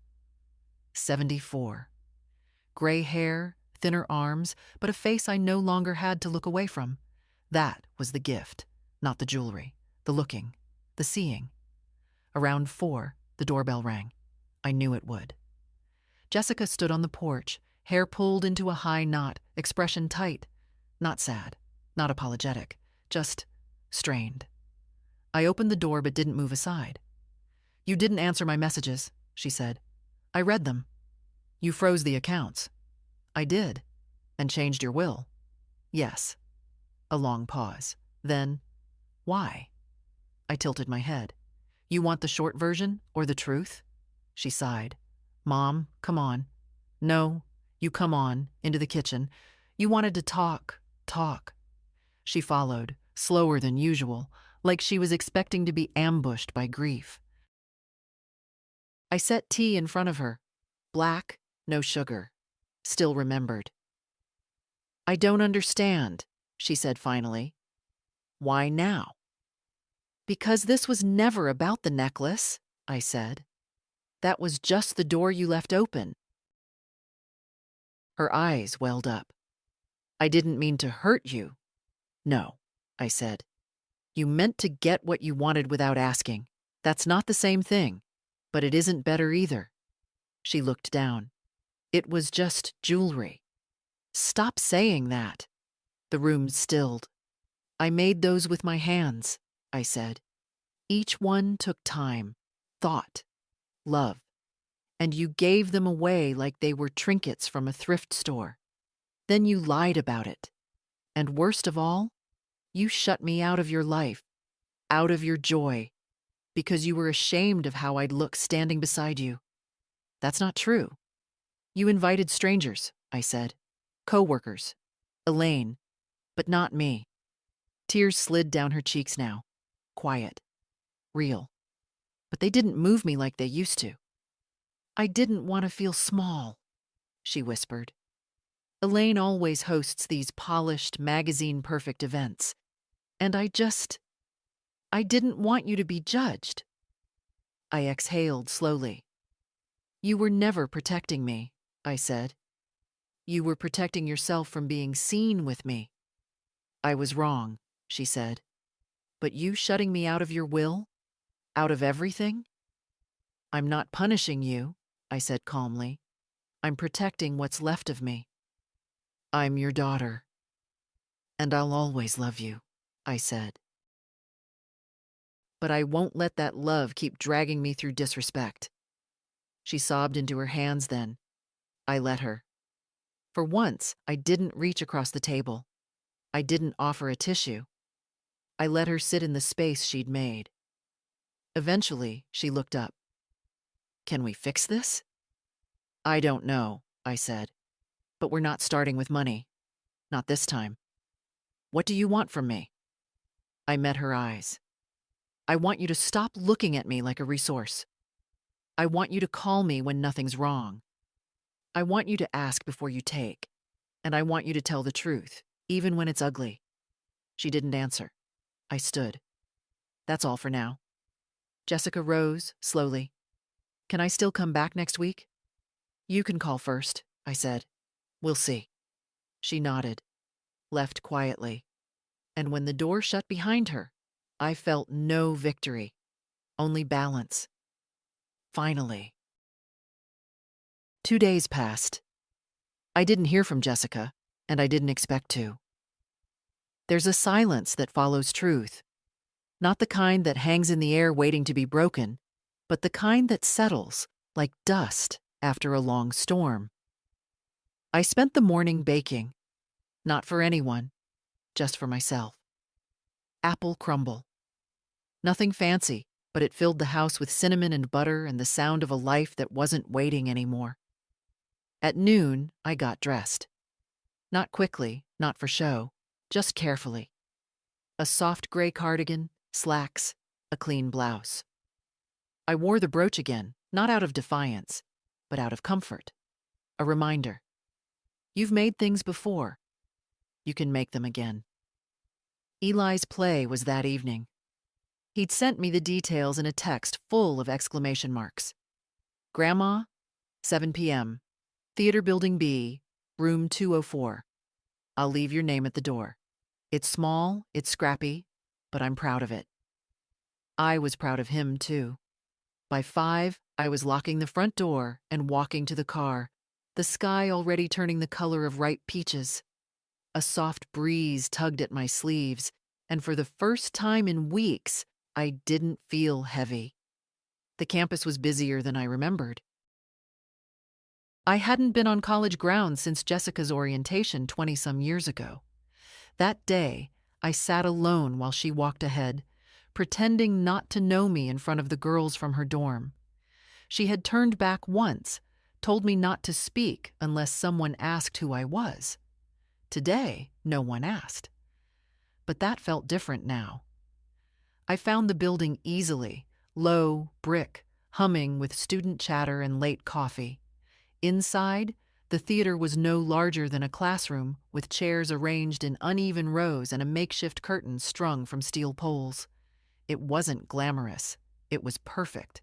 74. Gray hair, thinner arms, but a face I no longer had to look away from. That was the gift, not the jewelry, the looking, the seeing. Around 4, the doorbell rang. I knew it would. Jessica stood on the porch, hair pulled into a high knot, expression tight. Not sad, not apologetic, just strained. I opened the door but didn't move aside. You didn't answer my messages, she said. I read them. You froze the accounts. I did. And changed your will. Yes. A long pause. Then, why? I tilted my head. You want the short version or the truth? She sighed. Mom, come on. No, you come on, into the kitchen. You wanted to talk. She followed, slower than usual, like she was expecting to be ambushed by grief. I set tea in front of her. Black, no sugar. Still remembered. "I don't understand," she said finally. "Why now?" "Because this was never about the necklace," I said. "That was just the door you left open." Her eyes welled up. "I didn't mean to hurt you." "No," I said. "You meant to get what you wanted without asking. That's not the same thing, but it isn't better either." She looked down. "It was just jewelry." "Stop saying that." The room stilled. "I made those with my hands," I said. "Each one took time, thought, love, and you gave them away like they were trinkets from a thrift store. Then you lied about it. And worst of all, you shut me out of your life, out of your joy, because you were ashamed of how I'd look standing beside you. That's not true. You invited strangers," I said. "Co-workers. Elaine. But not me." Tears slid down her cheeks now. Quiet. Real. But they didn't move me like they used to. "I didn't want to feel small," she whispered. "Elaine always hosts these polished, magazine-perfect events. And I didn't want you to be judged." I exhaled slowly. "You were never protecting me," I said. "You were protecting yourself from being seen with me." "I was wrong," she said. "But you shutting me out of your will? Out of everything?" "I'm not punishing you," I said calmly. "I'm protecting what's left of me." "I'm your daughter. And I'll always love you," I said. "But I won't let that love keep dragging me through disrespect." She sobbed into her hands then. I let her. For once, I didn't reach across the table. I didn't offer a tissue. I let her sit in the space she'd made. Eventually, she looked up. "Can we fix this?" "I don't know," I said. "But we're not starting with money. Not this time. What do you want from me?" I met her eyes. "I want you to stop looking at me like a resource. I want you to call me when nothing's wrong. I want you to ask before you take. And I want you to tell the truth, even when it's ugly." She didn't answer. I stood. "That's all for now." Jessica rose, slowly. "Can I still come back next week?" "You can call first," I said. "We'll see." She nodded, left quietly. And when the door shut behind her, I felt no victory, only balance. Finally. 2 days passed. I didn't hear from Jessica, and I didn't expect to. There's a silence that follows truth. Not the kind that hangs in the air waiting to be broken, but the kind that settles, like dust after a long storm. I spent the morning baking. Not for anyone, just for myself. Apple crumble. Nothing fancy, but it filled the house with cinnamon and butter and the sound of a life that wasn't waiting anymore. At noon, I got dressed. Not quickly, not for show, just carefully. A soft gray cardigan, slacks, a clean blouse. I wore the brooch again, not out of defiance, but out of comfort. A reminder. You've made things before. You can make them again. Eli's play was that evening. He'd sent me the details in a text full of exclamation marks. "Grandma, 7 p.m. Theater Building B, room 204. I'll leave your name at the door. It's small, it's scrappy, but I'm proud of it." I was proud of him, too. By 5, I was locking the front door and walking to the car, the sky already turning the color of ripe peaches. A soft breeze tugged at my sleeves, and for the first time in weeks, I didn't feel heavy. The campus was busier than I remembered. I hadn't been on college grounds since Jessica's orientation 20-some years ago. That day, I sat alone while she walked ahead, pretending not to know me in front of the girls from her dorm. She had turned back once, told me not to speak unless someone asked who I was. Today, no one asked. But that felt different now. I found the building easily, low, brick, humming with student chatter and late coffee. Inside, the theater was no larger than a classroom, with chairs arranged in uneven rows and a makeshift curtain strung from steel poles. It wasn't glamorous. It was perfect.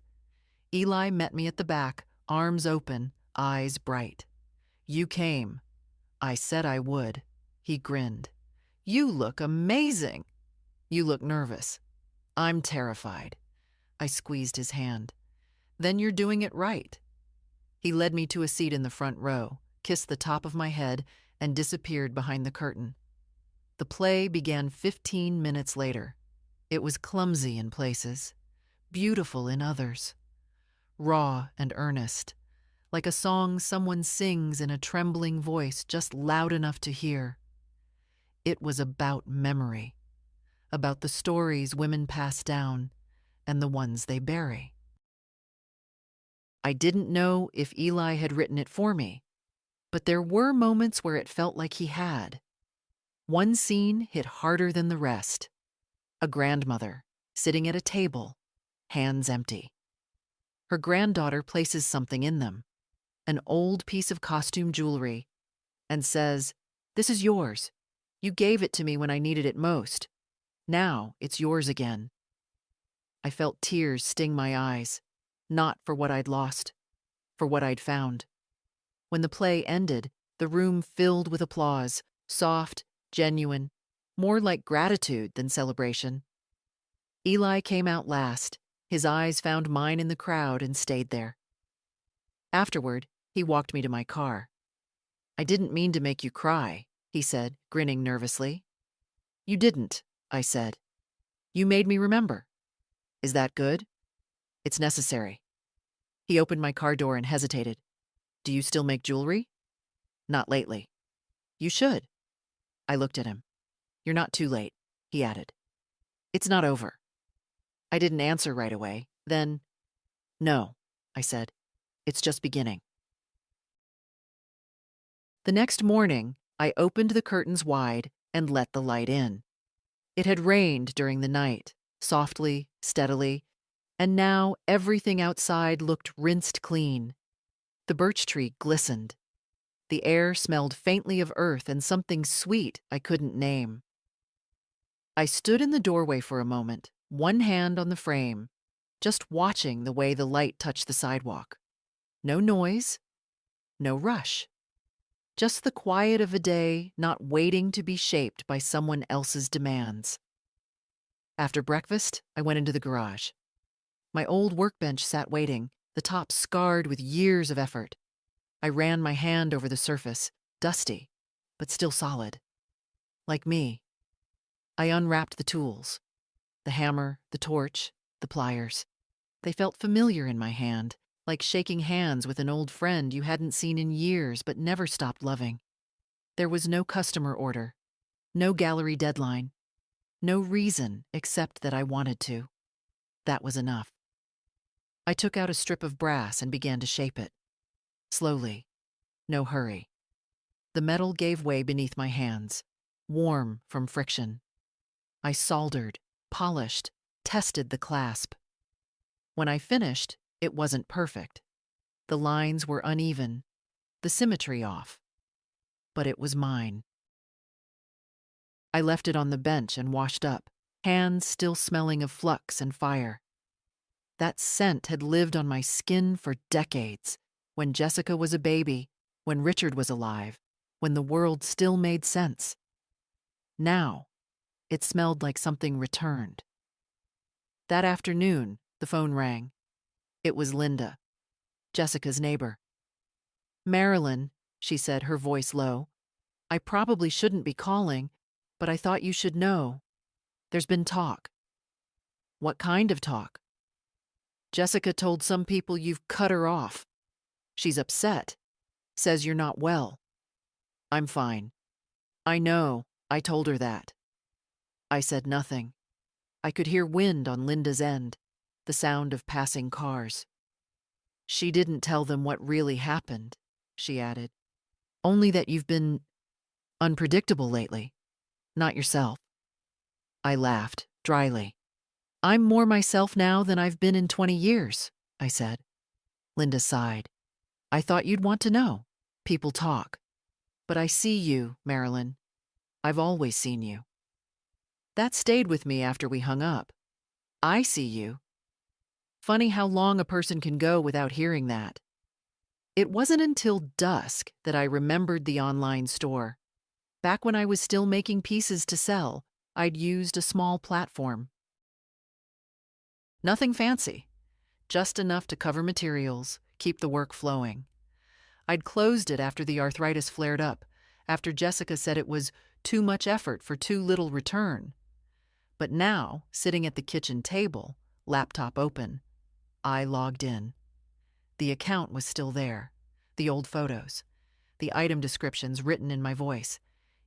Eli met me at the back, arms open, eyes bright. "You came." I said I would. He grinned. "You look amazing." "You look nervous." "I'm terrified." I squeezed his hand. "Then you're doing it right." He led me to a seat in the front row, kissed the top of my head, and disappeared behind the curtain. The play began 15 minutes later. It was clumsy in places, beautiful in others, raw and earnest, like a song someone sings in a trembling voice just loud enough to hear. It was about memory, about the stories women pass down and the ones they bury. I didn't know if Eli had written it for me, but there were moments where it felt like he had. One scene hit harder than the rest. A grandmother, sitting at a table, hands empty. Her granddaughter places something in them, an old piece of costume jewelry, and says, "This is yours. You gave it to me when I needed it most. Now it's yours again." I felt tears sting my eyes, not for what I'd lost, for what I'd found. When the play ended, the room filled with applause, soft, genuine, more like gratitude than celebration. Eli came out last. His eyes found mine in the crowd and stayed there. Afterward, he walked me to my car. "I didn't mean to make you cry," he said, grinning nervously. "You didn't," I said. "You made me remember." "Is that good?" "It's necessary." He opened my car door and hesitated. "Do you still make jewelry?" "Not lately." "You should." I looked at him. "You're not too late," he added. "It's not over." I didn't answer right away. Then, "No," I said. "It's just beginning." The next morning, I opened the curtains wide and let the light in. It had rained during the night, softly, steadily, and now everything outside looked rinsed clean. The birch tree glistened. The air smelled faintly of earth and something sweet I couldn't name. I stood in the doorway for a moment, one hand on the frame, just watching the way the light touched the sidewalk. No noise, no rush. Just the quiet of a day not waiting to be shaped by someone else's demands. After breakfast, I went into the garage. My old workbench sat waiting, the top scarred with years of effort. I ran my hand over the surface, dusty, but still solid. Like me. I unwrapped the tools. The hammer, the torch, the pliers. They felt familiar in my hand, like shaking hands with an old friend you hadn't seen in years but never stopped loving. There was no customer order, no gallery deadline, no reason except that I wanted to. That was enough. I took out a strip of brass and began to shape it. Slowly, no hurry. The metal gave way beneath my hands, warm from friction. I soldered, polished, tested the clasp. When I finished, it wasn't perfect. The lines were uneven, the symmetry off. But it was mine. I left it on the bench and washed up, hands still smelling of flux and fire. That scent had lived on my skin for decades, when Jessica was a baby, when Richard was alive, when the world still made sense. Now, it smelled like something returned. That afternoon, the phone rang. It was Linda, Jessica's neighbor. "Marilyn," she said, her voice low, "I probably shouldn't be calling, but I thought you should know. There's been talk." "What kind of talk?" "Jessica told some people you've cut her off. She's upset. Says you're not well." "I'm fine." "I know. I told her that." I said nothing. I could hear wind on Linda's end, the sound of passing cars. "She didn't tell them what really happened," she added. "Only that you've been unpredictable lately. Not yourself." I laughed, dryly. "I'm more myself now than I've been in 20 years," I said. Linda sighed. I thought you'd want to know. People talk. But I see you, Marilyn. I've always seen you. That stayed with me after we hung up. I see you. Funny how long a person can go without hearing that. It wasn't until dusk that I remembered the online store. Back when I was still making pieces to sell, I'd used a small platform. Nothing fancy, just enough to cover materials, keep the work flowing. I'd closed it after the arthritis flared up, after Jessica said it was too much effort for too little return. But now, sitting at the kitchen table, laptop open, I logged in. The account was still there, the old photos, the item descriptions written in my voice,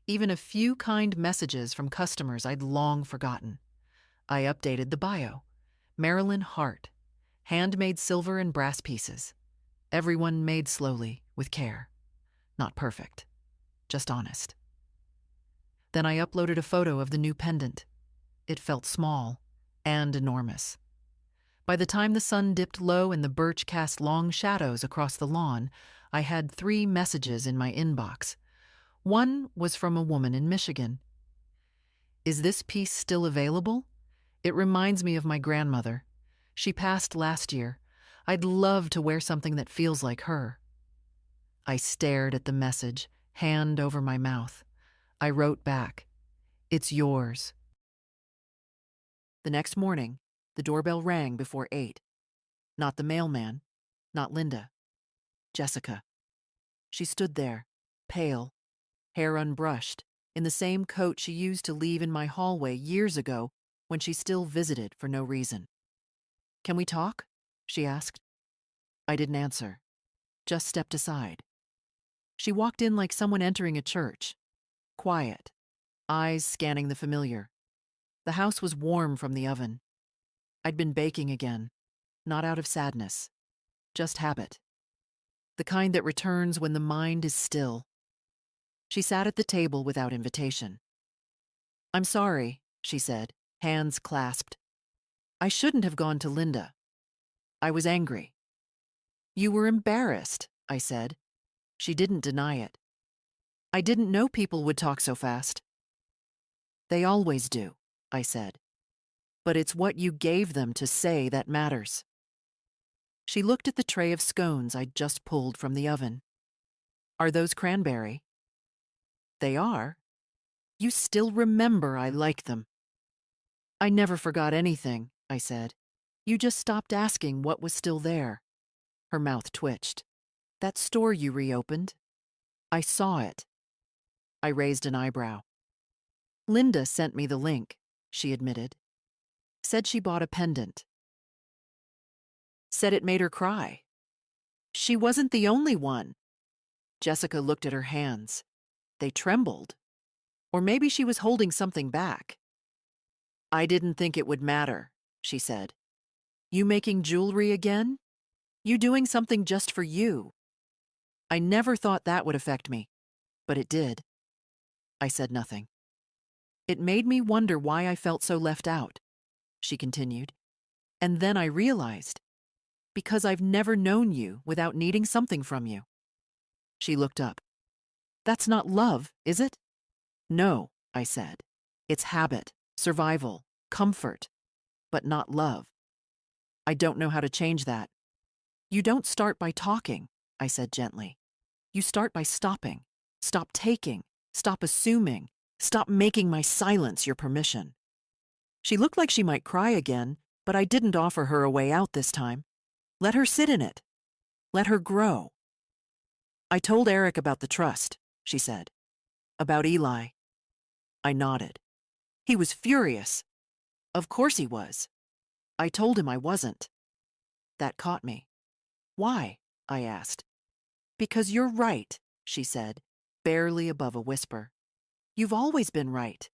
even a few kind messages from customers I'd long forgotten. I updated the bio. Marilyn Hart, handmade silver and brass pieces. Everyone made slowly, with care. Not perfect, just honest. Then I uploaded a photo of the new pendant. It felt small and enormous. By the time the sun dipped low and the birch cast long shadows across the lawn, I had 3 messages in my inbox. One was from a woman in Michigan. Is this piece still available? It reminds me of my grandmother. She passed last year. I'd love to wear something that feels like her. I stared at the message, hand over my mouth. I wrote back, "It's yours." The next morning, the doorbell rang before 8. Not the mailman, not Linda. Jessica. She stood there, pale, hair unbrushed, in the same coat she used to leave in my hallway years ago when she still visited for no reason. "Can we talk?" she asked. I didn't answer, just stepped aside. She walked in like someone entering a church, quiet, eyes scanning the familiar. The house was warm from the oven. I'd been baking again, not out of sadness, just habit. The kind that returns when the mind is still. She sat at the table without invitation. "I'm sorry," she said, hands clasped. "I shouldn't have gone to Linda. I was angry." "You were embarrassed," I said. She didn't deny it. "I didn't know people would talk so fast." "They always do," I said. "But it's what you gave them to say that matters." She looked at the tray of scones I'd just pulled from the oven. "Are those cranberry?" "They are. You still remember I like them." "I never forgot anything," I said. "You just stopped asking what was still there." Her mouth twitched. "That store you reopened. I saw it." I raised an eyebrow. "Linda sent me the link," she admitted. "Said she bought a pendant. Said it made her cry. She wasn't the only one." Jessica looked at her hands. They trembled. Or maybe she was holding something back. "I didn't think it would matter," she said. "You making jewelry again? You doing something just for you?" I never thought that would affect me, but it did. I said nothing. "It made me wonder why I felt so left out," she continued. "And then I realized, because I've never known you without needing something from you." She looked up. "That's not love, is it?" "No," I said. "It's habit, survival, comfort, but not love. I don't know how to change that." "You don't start by talking," I said gently. "You start by stopping. Stop taking. Stop assuming. Stop making my silence your permission." She looked like she might cry again, but I didn't offer her a way out this time. Let her sit in it. Let her grow. "I told Eric about the trust," she said. "About Eli." I nodded. "He was furious." "Of course he was." "I told him I wasn't." That caught me. "Why?" I asked. "Because you're right," she said, barely above a whisper. "You've always been right,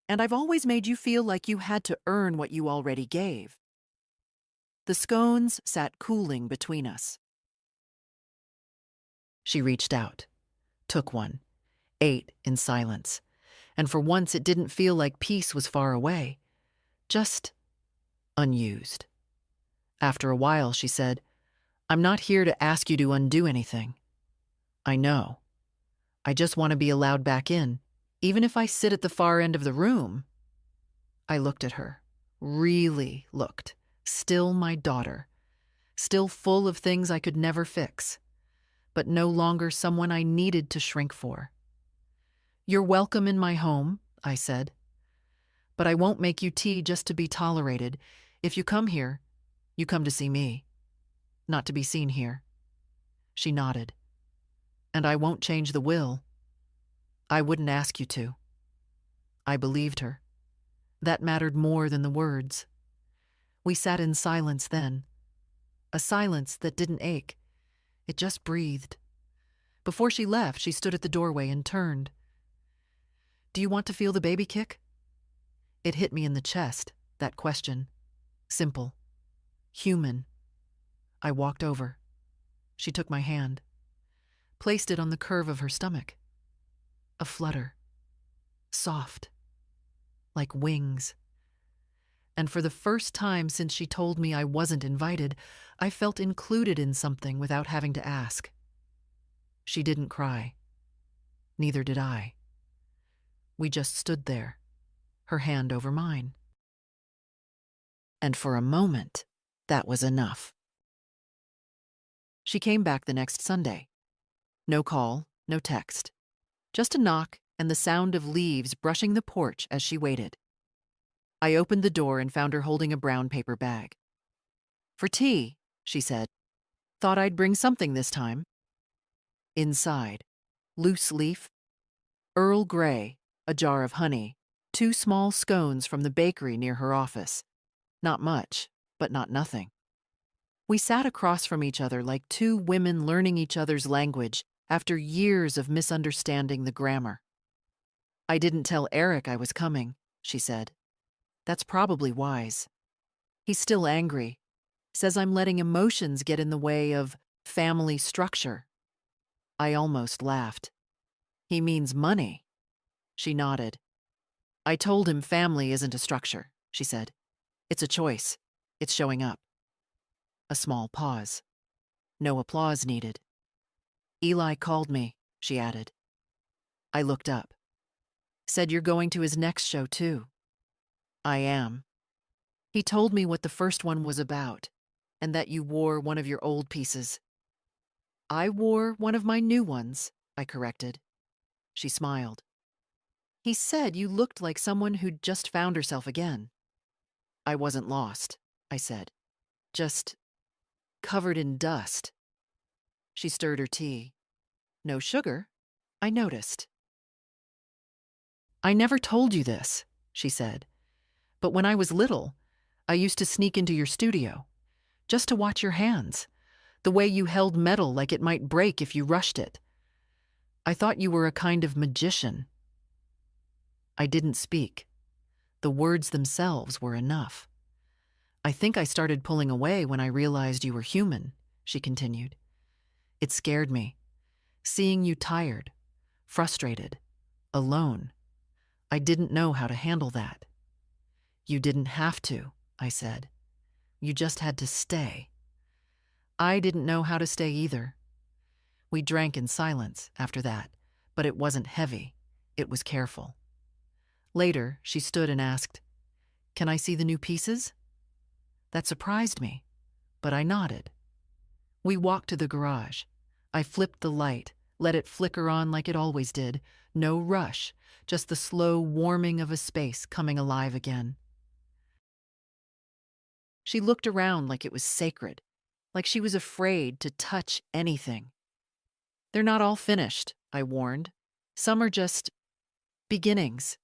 and I've always made you feel like you had to earn what you already gave." The scones sat cooling between us. She reached out, took one, ate in silence, and for once it didn't feel like peace was far away, just unused. After a while, she said, I'm not here to ask you to undo anything. I know. I just want to be allowed back in, even if I sit at the far end of the room. I looked at her, really looked, still my daughter, still full of things I could never fix, but no longer someone I needed to shrink for. You're welcome in my home, I said, but I won't make you tea just to be tolerated. If you come here, you come to see me, not to be seen here. She nodded. And I won't change the will. I wouldn't ask you to. I believed her. That mattered more than the words. We sat in silence then, a silence that didn't ache. It just breathed. Before she left, she stood at the doorway and turned. Do you want to feel the baby kick? It hit me in the chest, that question. Simple. Human. I walked over. She took my hand, placed it on the curve of her stomach. A flutter. Soft. Like wings. And for the first time since she told me I wasn't invited, I felt included in something without having to ask. She didn't cry. Neither did I. We just stood there, her hand over mine. And for a moment, that was enough. She came back the next Sunday. No call, no text. Just a knock and the sound of leaves brushing the porch as she waited. I opened the door and found her holding a brown paper bag. For tea, she said. Thought I'd bring something this time. Inside, loose leaf, Earl Grey, a jar of honey, 2 small scones from the bakery near her office. Not much, but not nothing. We sat across from each other like 2 women learning each other's language after years of misunderstanding the grammar. I didn't tell Eric I was coming, she said. That's probably wise. He's still angry. Says I'm letting emotions get in the way of family structure. I almost laughed. He means money. She nodded. I told him family isn't a structure, she said. It's a choice. It's showing up. A small pause. No applause needed. Eli called me, she added. I looked up. Said you're going to his next show too. I am. He told me what the first one was about, and that you wore one of your old pieces. I wore one of my new ones, I corrected. She smiled. He said you looked like someone who'd just found herself again. I wasn't lost, I said. Just covered in dust. She stirred her tea. No sugar, I noticed. I never told you this, she said. But when I was little, I used to sneak into your studio, just to watch your hands, the way you held metal like it might break if you rushed it. I thought you were a kind of magician. I didn't speak. The words themselves were enough. I think I started pulling away when I realized you were human, she continued. It scared me, seeing you tired, frustrated, alone. I didn't know how to handle that. You didn't have to, I said. You just had to stay. I didn't know how to stay either. We drank in silence after that, but it wasn't heavy. It was careful. Later, she stood and asked, Can I see the new pieces? That surprised me, but I nodded. We walked to the garage. I flipped the light, let it flicker on like it always did. No rush, just the slow warming of a space coming alive again. She looked around like it was sacred, like she was afraid to touch anything. They're not all finished, I warned. Some are just beginnings.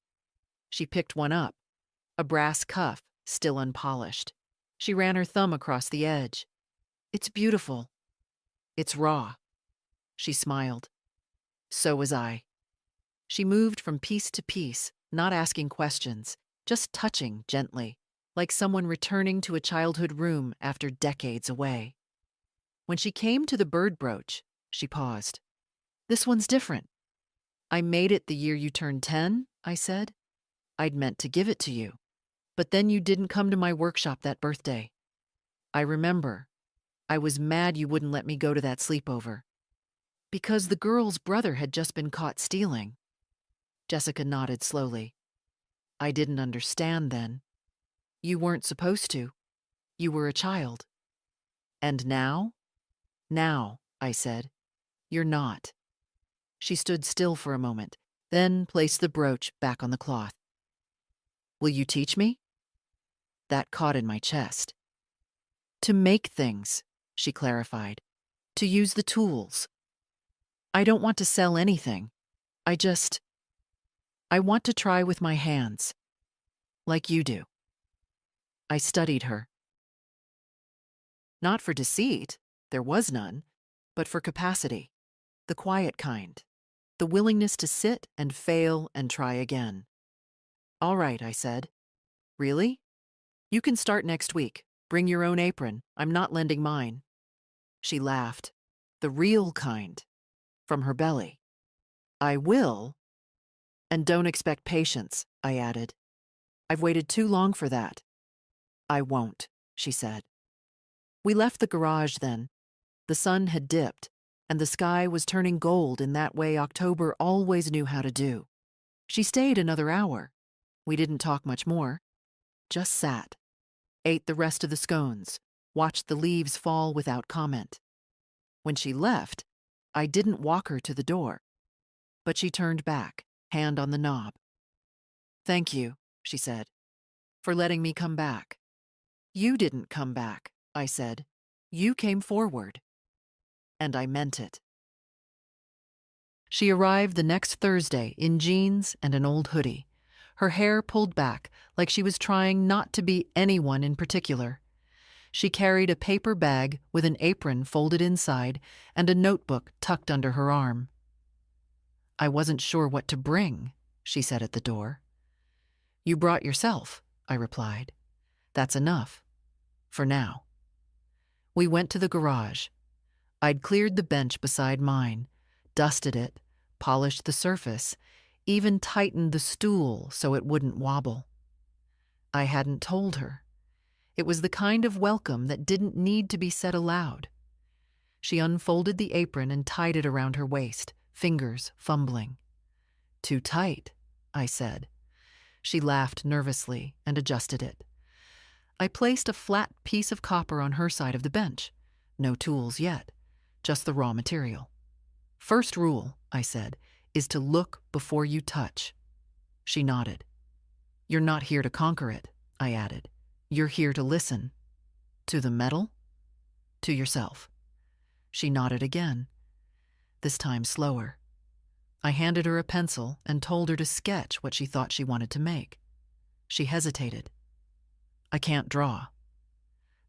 She picked one up, a brass cuff, still unpolished. She ran her thumb across the edge. It's beautiful. It's raw. She smiled. So was I. She moved from piece to piece, not asking questions, just touching gently, like someone returning to a childhood room after decades away. When she came to the bird brooch, she paused. This one's different. I made it the year you turned 10, I said. I'd meant to give it to you. But then you didn't come to my workshop that birthday. I remember. I was mad you wouldn't let me go to that sleepover. Because the girl's brother had just been caught stealing. Jessica nodded slowly. I didn't understand then. You weren't supposed to. You were a child. And now? Now, I said. You're not. She stood still for a moment, then placed the brooch back on the cloth. Will you teach me? That caught in my chest. To make things, she clarified. To use the tools. I don't want to sell anything. I want to try with my hands. Like you do. I studied her. Not for deceit, there was none, but for capacity. The quiet kind. The willingness to sit and fail and try again. All right, I said. Really? You can start next week. Bring your own apron. I'm not lending mine. She laughed. The real kind. From her belly. I will. And don't expect patience, I added. I've waited too long for that. I won't, she said. We left the garage then. The sun had dipped, and the sky was turning gold in that way October always knew how to do. She stayed another hour. We didn't talk much more. Just sat. Ate the rest of the scones. Watched the leaves fall without comment. When she left, I didn't walk her to the door. But she turned back, hand on the knob. Thank you, she said, for letting me come back. You didn't come back, I said. You came forward. And I meant it. She arrived the next Thursday in jeans and an old hoodie, her hair pulled back like she was trying not to be anyone in particular. She carried a paper bag with an apron folded inside and a notebook tucked under her arm. I wasn't sure what to bring, she said at the door. You brought yourself, I replied. That's enough. For now. We went to the garage. I'd cleared the bench beside mine, dusted it, polished the surface, even tightened the stool so it wouldn't wobble. I hadn't told her. It was the kind of welcome that didn't need to be said aloud. She unfolded the apron and tied it around her waist, fingers fumbling. Too tight, I said. She laughed nervously and adjusted it. I placed a flat piece of copper on her side of the bench. No tools yet, just the raw material. First rule, I said, is to look before you touch. She nodded. You're not here to conquer it, I added. You're here to listen. To the metal? To yourself. She nodded again, this time slower. I handed her a pencil and told her to sketch what she thought she wanted to make. She hesitated. I can't draw.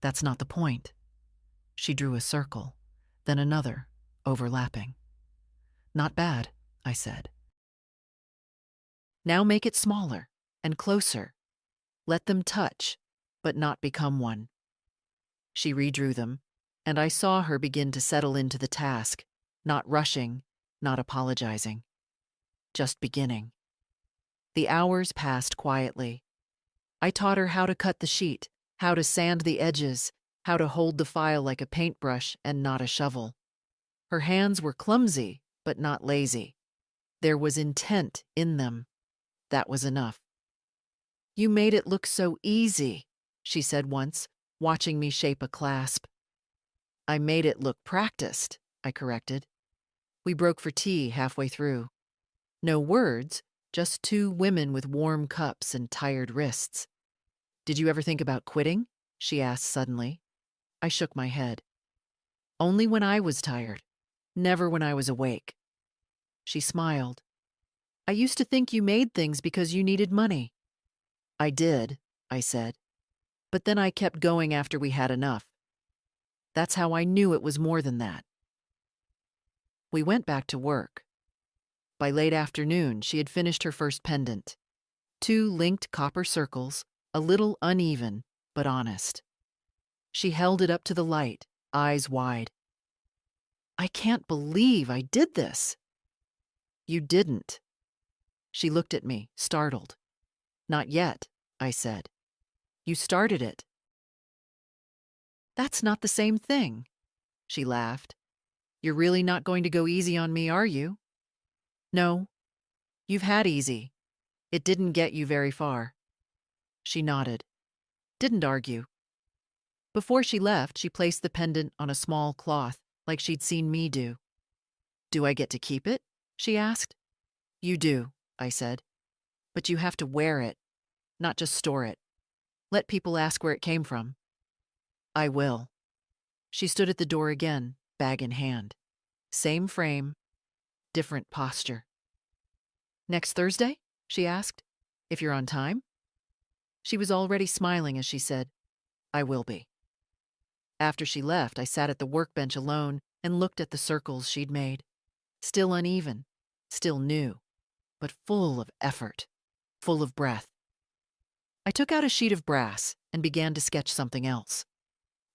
That's not the point. She drew a circle, then another, overlapping. Not bad, I said. Now make it smaller and closer. Let them touch, but not become one. She redrew them, and I saw her begin to settle into the task, not rushing, not apologizing. Just beginning. The hours passed quietly. I taught her how to cut the sheet, how to sand the edges, how to hold the file like a paintbrush and not a shovel. Her hands were clumsy, but not lazy. There was intent in them. That was enough. You made it look so easy, she said once, watching me shape a clasp. I made it look practiced, I corrected. We broke for tea halfway through. No words, just two women with warm cups and tired wrists. Did you ever think about quitting? She asked suddenly. I shook my head. Only when I was tired, never when I was awake. She smiled. I used to think you made things because you needed money. I did, I said. But then I kept going after we had enough. That's how I knew it was more than that. We went back to work. By late afternoon, she had finished her first pendant. 2 linked copper circles, a little uneven, but honest. She held it up to the light, eyes wide. I can't believe I did this. You didn't. She looked at me, startled. Not yet, I said. You started it. That's not the same thing. She laughed. You're really not going to go easy on me, are you? No, you've had easy. It didn't get you very far. She nodded. Didn't argue. Before she left, she placed the pendant on a small cloth, like she'd seen me do. Do I get to keep it? She asked. You do, I said. But you have to wear it, not just store it. Let people ask where it came from. I will. She stood at the door again, bag in hand. Same frame, different posture. Next Thursday? She asked. If you're on time? She was already smiling as she said, I will be. After she left, I sat at the workbench alone and looked at the circles she'd made. Still uneven, still new, but full of effort, full of breath. I took out a sheet of brass and began to sketch something else.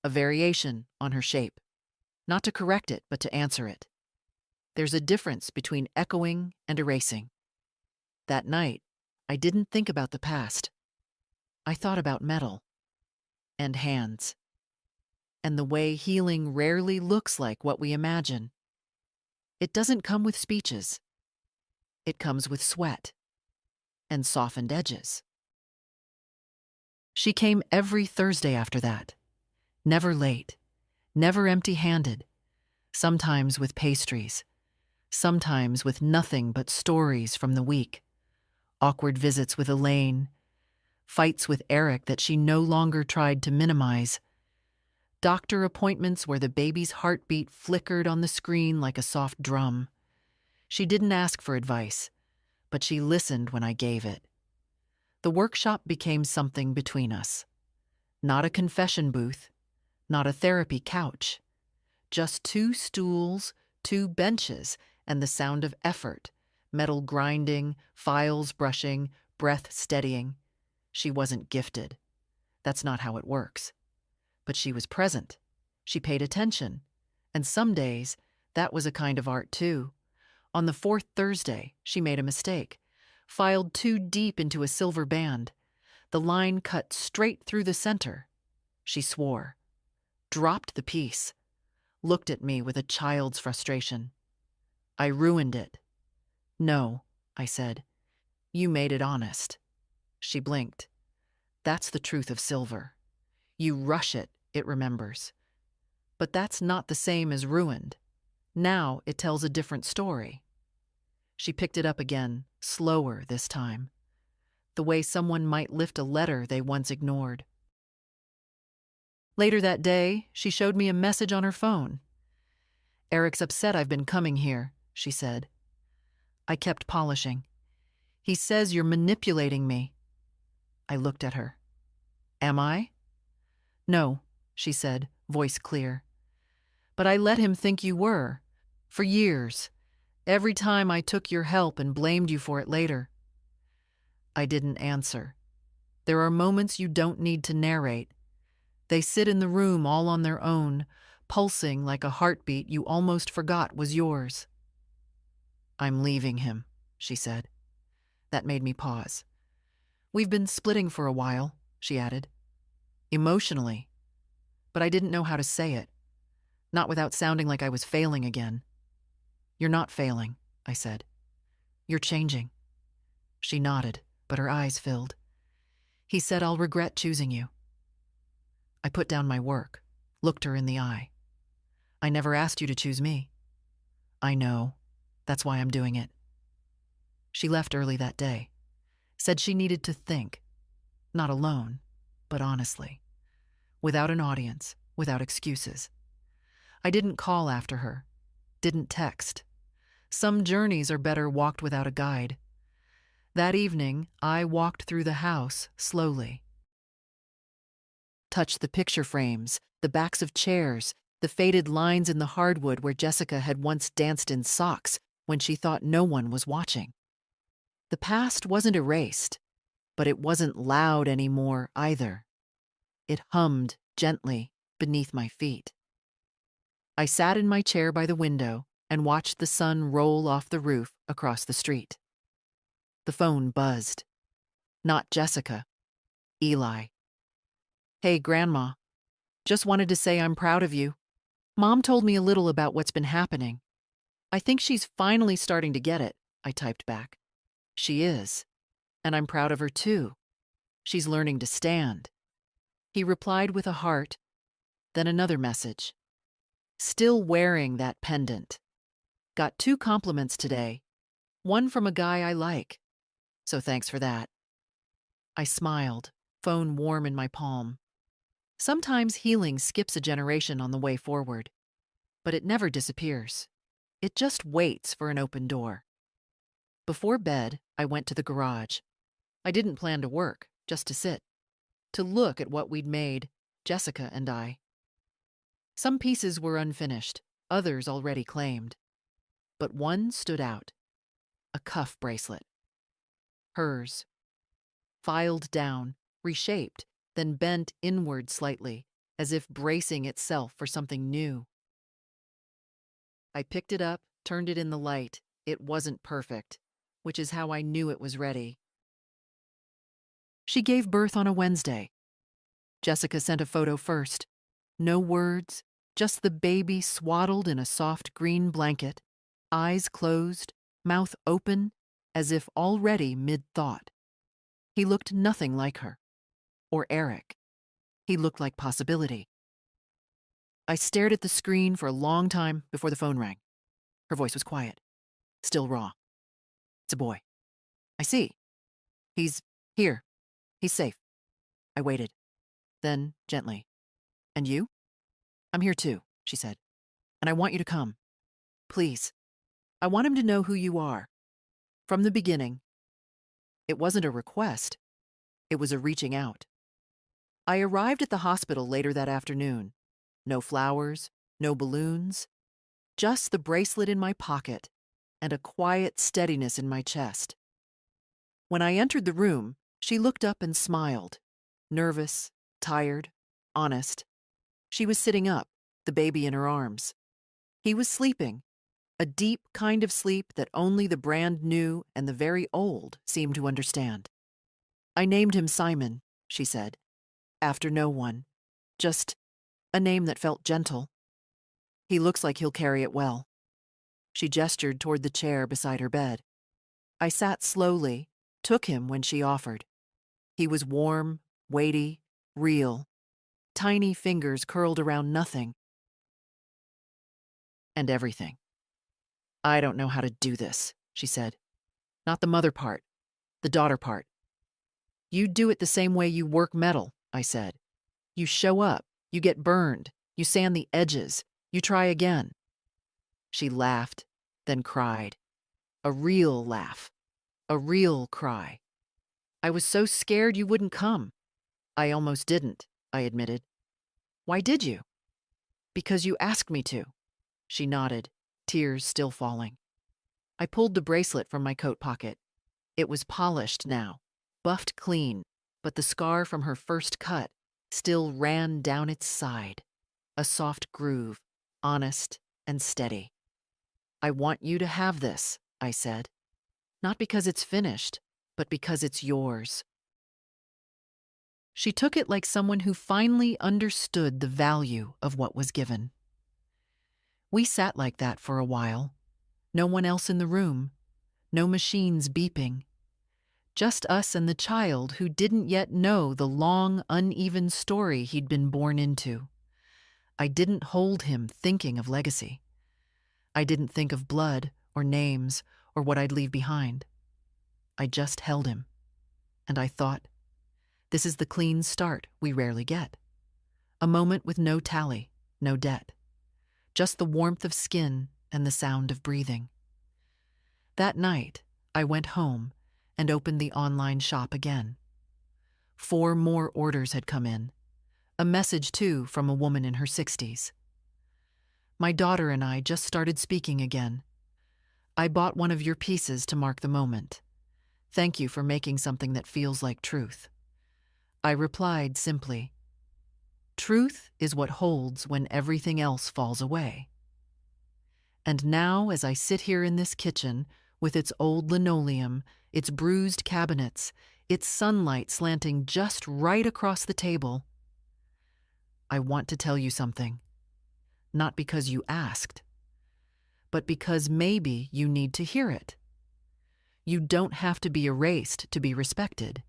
A variation on her shape. Not to correct it, but to answer it. There's a difference between echoing and erasing. That night, I didn't think about the past. I thought about metal and hands and the way healing rarely looks like what we imagine. It doesn't come with speeches. It comes with sweat and softened edges. She came every Thursday after that. Never late, never empty-handed, sometimes with pastries, sometimes with nothing but stories from the week, awkward visits with Elaine, fights with Eric that she no longer tried to minimize, doctor appointments where the baby's heartbeat flickered on the screen like a soft drum. She didn't ask for advice, but she listened when I gave it. The workshop became something between us. Not a confession booth, not a therapy couch. Just 2 stools, 2 benches, and the sound of effort, metal grinding, files brushing, breath steadying. She wasn't gifted. That's not how it works. But she was present. She paid attention. And some days, that was a kind of art too. On the 4th Thursday, she made a mistake. Filed too deep into a silver band. The line cut straight through the center. She swore. Dropped the piece. Looked at me with a child's frustration. I ruined it. No, I said. You made it honest. She blinked. That's the truth of silver. You rush it, it remembers. But that's not the same as ruined. Now it tells a different story. She picked it up again, slower this time. The way someone might lift a letter they once ignored. Later that day, she showed me a message on her phone. Eric's upset I've been coming here, she said. I kept polishing. He says you're manipulating me. I looked at her. Am I? No, she said, voice clear. But I let him think you were. For years. Every time I took your help and blamed you for it later. I didn't answer. There are moments you don't need to narrate. They sit in the room all on their own, pulsing like a heartbeat you almost forgot was yours. I'm leaving him, she said. That made me pause. We've been splitting for a while, she added. Emotionally. But I didn't know how to say it. Not without sounding like I was failing again. You're not failing, I said. You're changing. She nodded, but her eyes filled. He said I'll regret choosing you. I put down my work, looked her in the eye. I never asked you to choose me. I know. That's why I'm doing it. She left early that day. Said she needed to think. Not alone, but honestly. Without an audience, without excuses. I didn't call after her. Didn't text. Some journeys are better walked without a guide. That evening, I walked through the house slowly. Touched the picture frames, the backs of chairs, the faded lines in the hardwood where Jessica had once danced in socks when she thought no one was watching. The past wasn't erased, but it wasn't loud anymore either. It hummed gently beneath my feet. I sat in my chair by the window and watched the sun roll off the roof across the street. The phone buzzed. Not Jessica. Eli. Hey, Grandma. Just wanted to say I'm proud of you. Mom told me a little about what's been happening. I think she's finally starting to get it, I typed back. She is. And I'm proud of her too. She's learning to stand. He replied with a heart, then another message. Still wearing that pendant. Got 2 compliments today. One from a guy I like. So thanks for that. I smiled, phone warm in my palm. Sometimes healing skips a generation on the way forward. But it never disappears. It just waits for an open door. Before bed, I went to the garage. I didn't plan to work, just to sit. To look at what we'd made, Jessica and I. Some pieces were unfinished, others already claimed. But one stood out. A cuff bracelet. Hers. Filed down, reshaped, then bent inward slightly, as if bracing itself for something new. I picked it up, turned it in the light. It wasn't perfect, which is how I knew it was ready. She gave birth on a Wednesday. Jessica sent a photo first. No words, just the baby swaddled in a soft green blanket, eyes closed, mouth open, as if already mid-thought. He looked nothing like her. Or Eric. He looked like possibility. I stared at the screen for a long time before the phone rang. Her voice was quiet, still raw. It's a boy. I see. He's here. He's safe. I waited. Then, gently. And you? I'm here too, she said. And I want you to come. Please. I want him to know who you are. From the beginning. It wasn't a request. It was a reaching out. I arrived at the hospital later that afternoon. No flowers, no balloons. Just the bracelet in my pocket and a quiet steadiness in my chest. When I entered the room, she looked up and smiled. Nervous, tired, honest. She was sitting up, the baby in her arms. He was sleeping, a deep kind of sleep that only the brand new and the very old seemed to understand. I named him Simon, she said, after no one, just a name that felt gentle. He looks like he'll carry it well. She gestured toward the chair beside her bed. I sat slowly, took him when she offered. He was warm, weighty, real. Tiny fingers curled around nothing. And everything. I don't know how to do this, she said. Not the mother part, the daughter part. You do it the same way you work metal, I said. You show up, you get burned, you sand the edges, you try again. She laughed, then cried. A real laugh. A real cry. I was so scared you wouldn't come. I almost didn't, I admitted. Why did you? Because you asked me to. She nodded, tears still falling. I pulled the bracelet from my coat pocket. It was polished now, buffed clean, but the scar from her first cut still ran down its side. A soft groove, honest and steady. I want you to have this, I said. Not because it's finished, but because it's yours. She took it like someone who finally understood the value of what was given. We sat like that for a while. No one else in the room. No machines beeping. Just us and the child who didn't yet know the long, uneven story he'd been born into. I didn't hold him thinking of legacy. I didn't think of blood or names or what I'd leave behind. I just held him. And I thought, this is the clean start we rarely get. A moment with no tally, no debt. Just the warmth of skin and the sound of breathing. That night, I went home and opened the online shop again. 4 more orders had come in. A message, too, from a woman in her 60s. My daughter and I just started speaking again. I bought one of your pieces to mark the moment. Thank you for making something that feels like truth. I replied simply, truth is what holds when everything else falls away. And now, as I sit here in this kitchen, with its old linoleum, its bruised cabinets, its sunlight slanting just right across the table, I want to tell you something. Not because you asked, but because maybe you need to hear it. You don't have to be erased to be respected.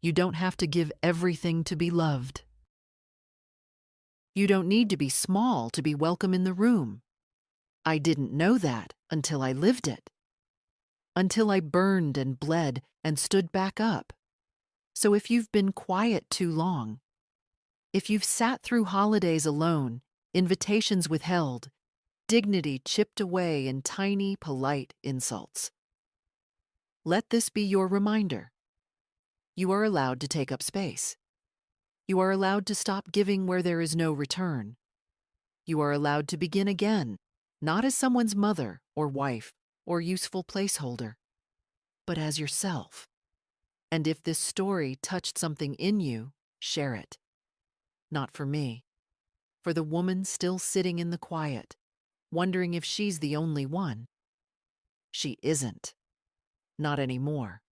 You don't have to give everything to be loved. You don't need to be small to be welcome in the room. I didn't know that until I lived it. Until I burned and bled and stood back up. So if you've been quiet too long, if you've sat through holidays alone, invitations withheld, dignity chipped away in tiny, polite insults, let this be your reminder. You are allowed to take up space. You are allowed to stop giving where there is no return. You are allowed to begin again, not as someone's mother or wife or useful placeholder, but as yourself. And if this story touched something in you, share it. Not for me, for the woman still sitting in the quiet, wondering if she's the only one. She isn't. Not anymore.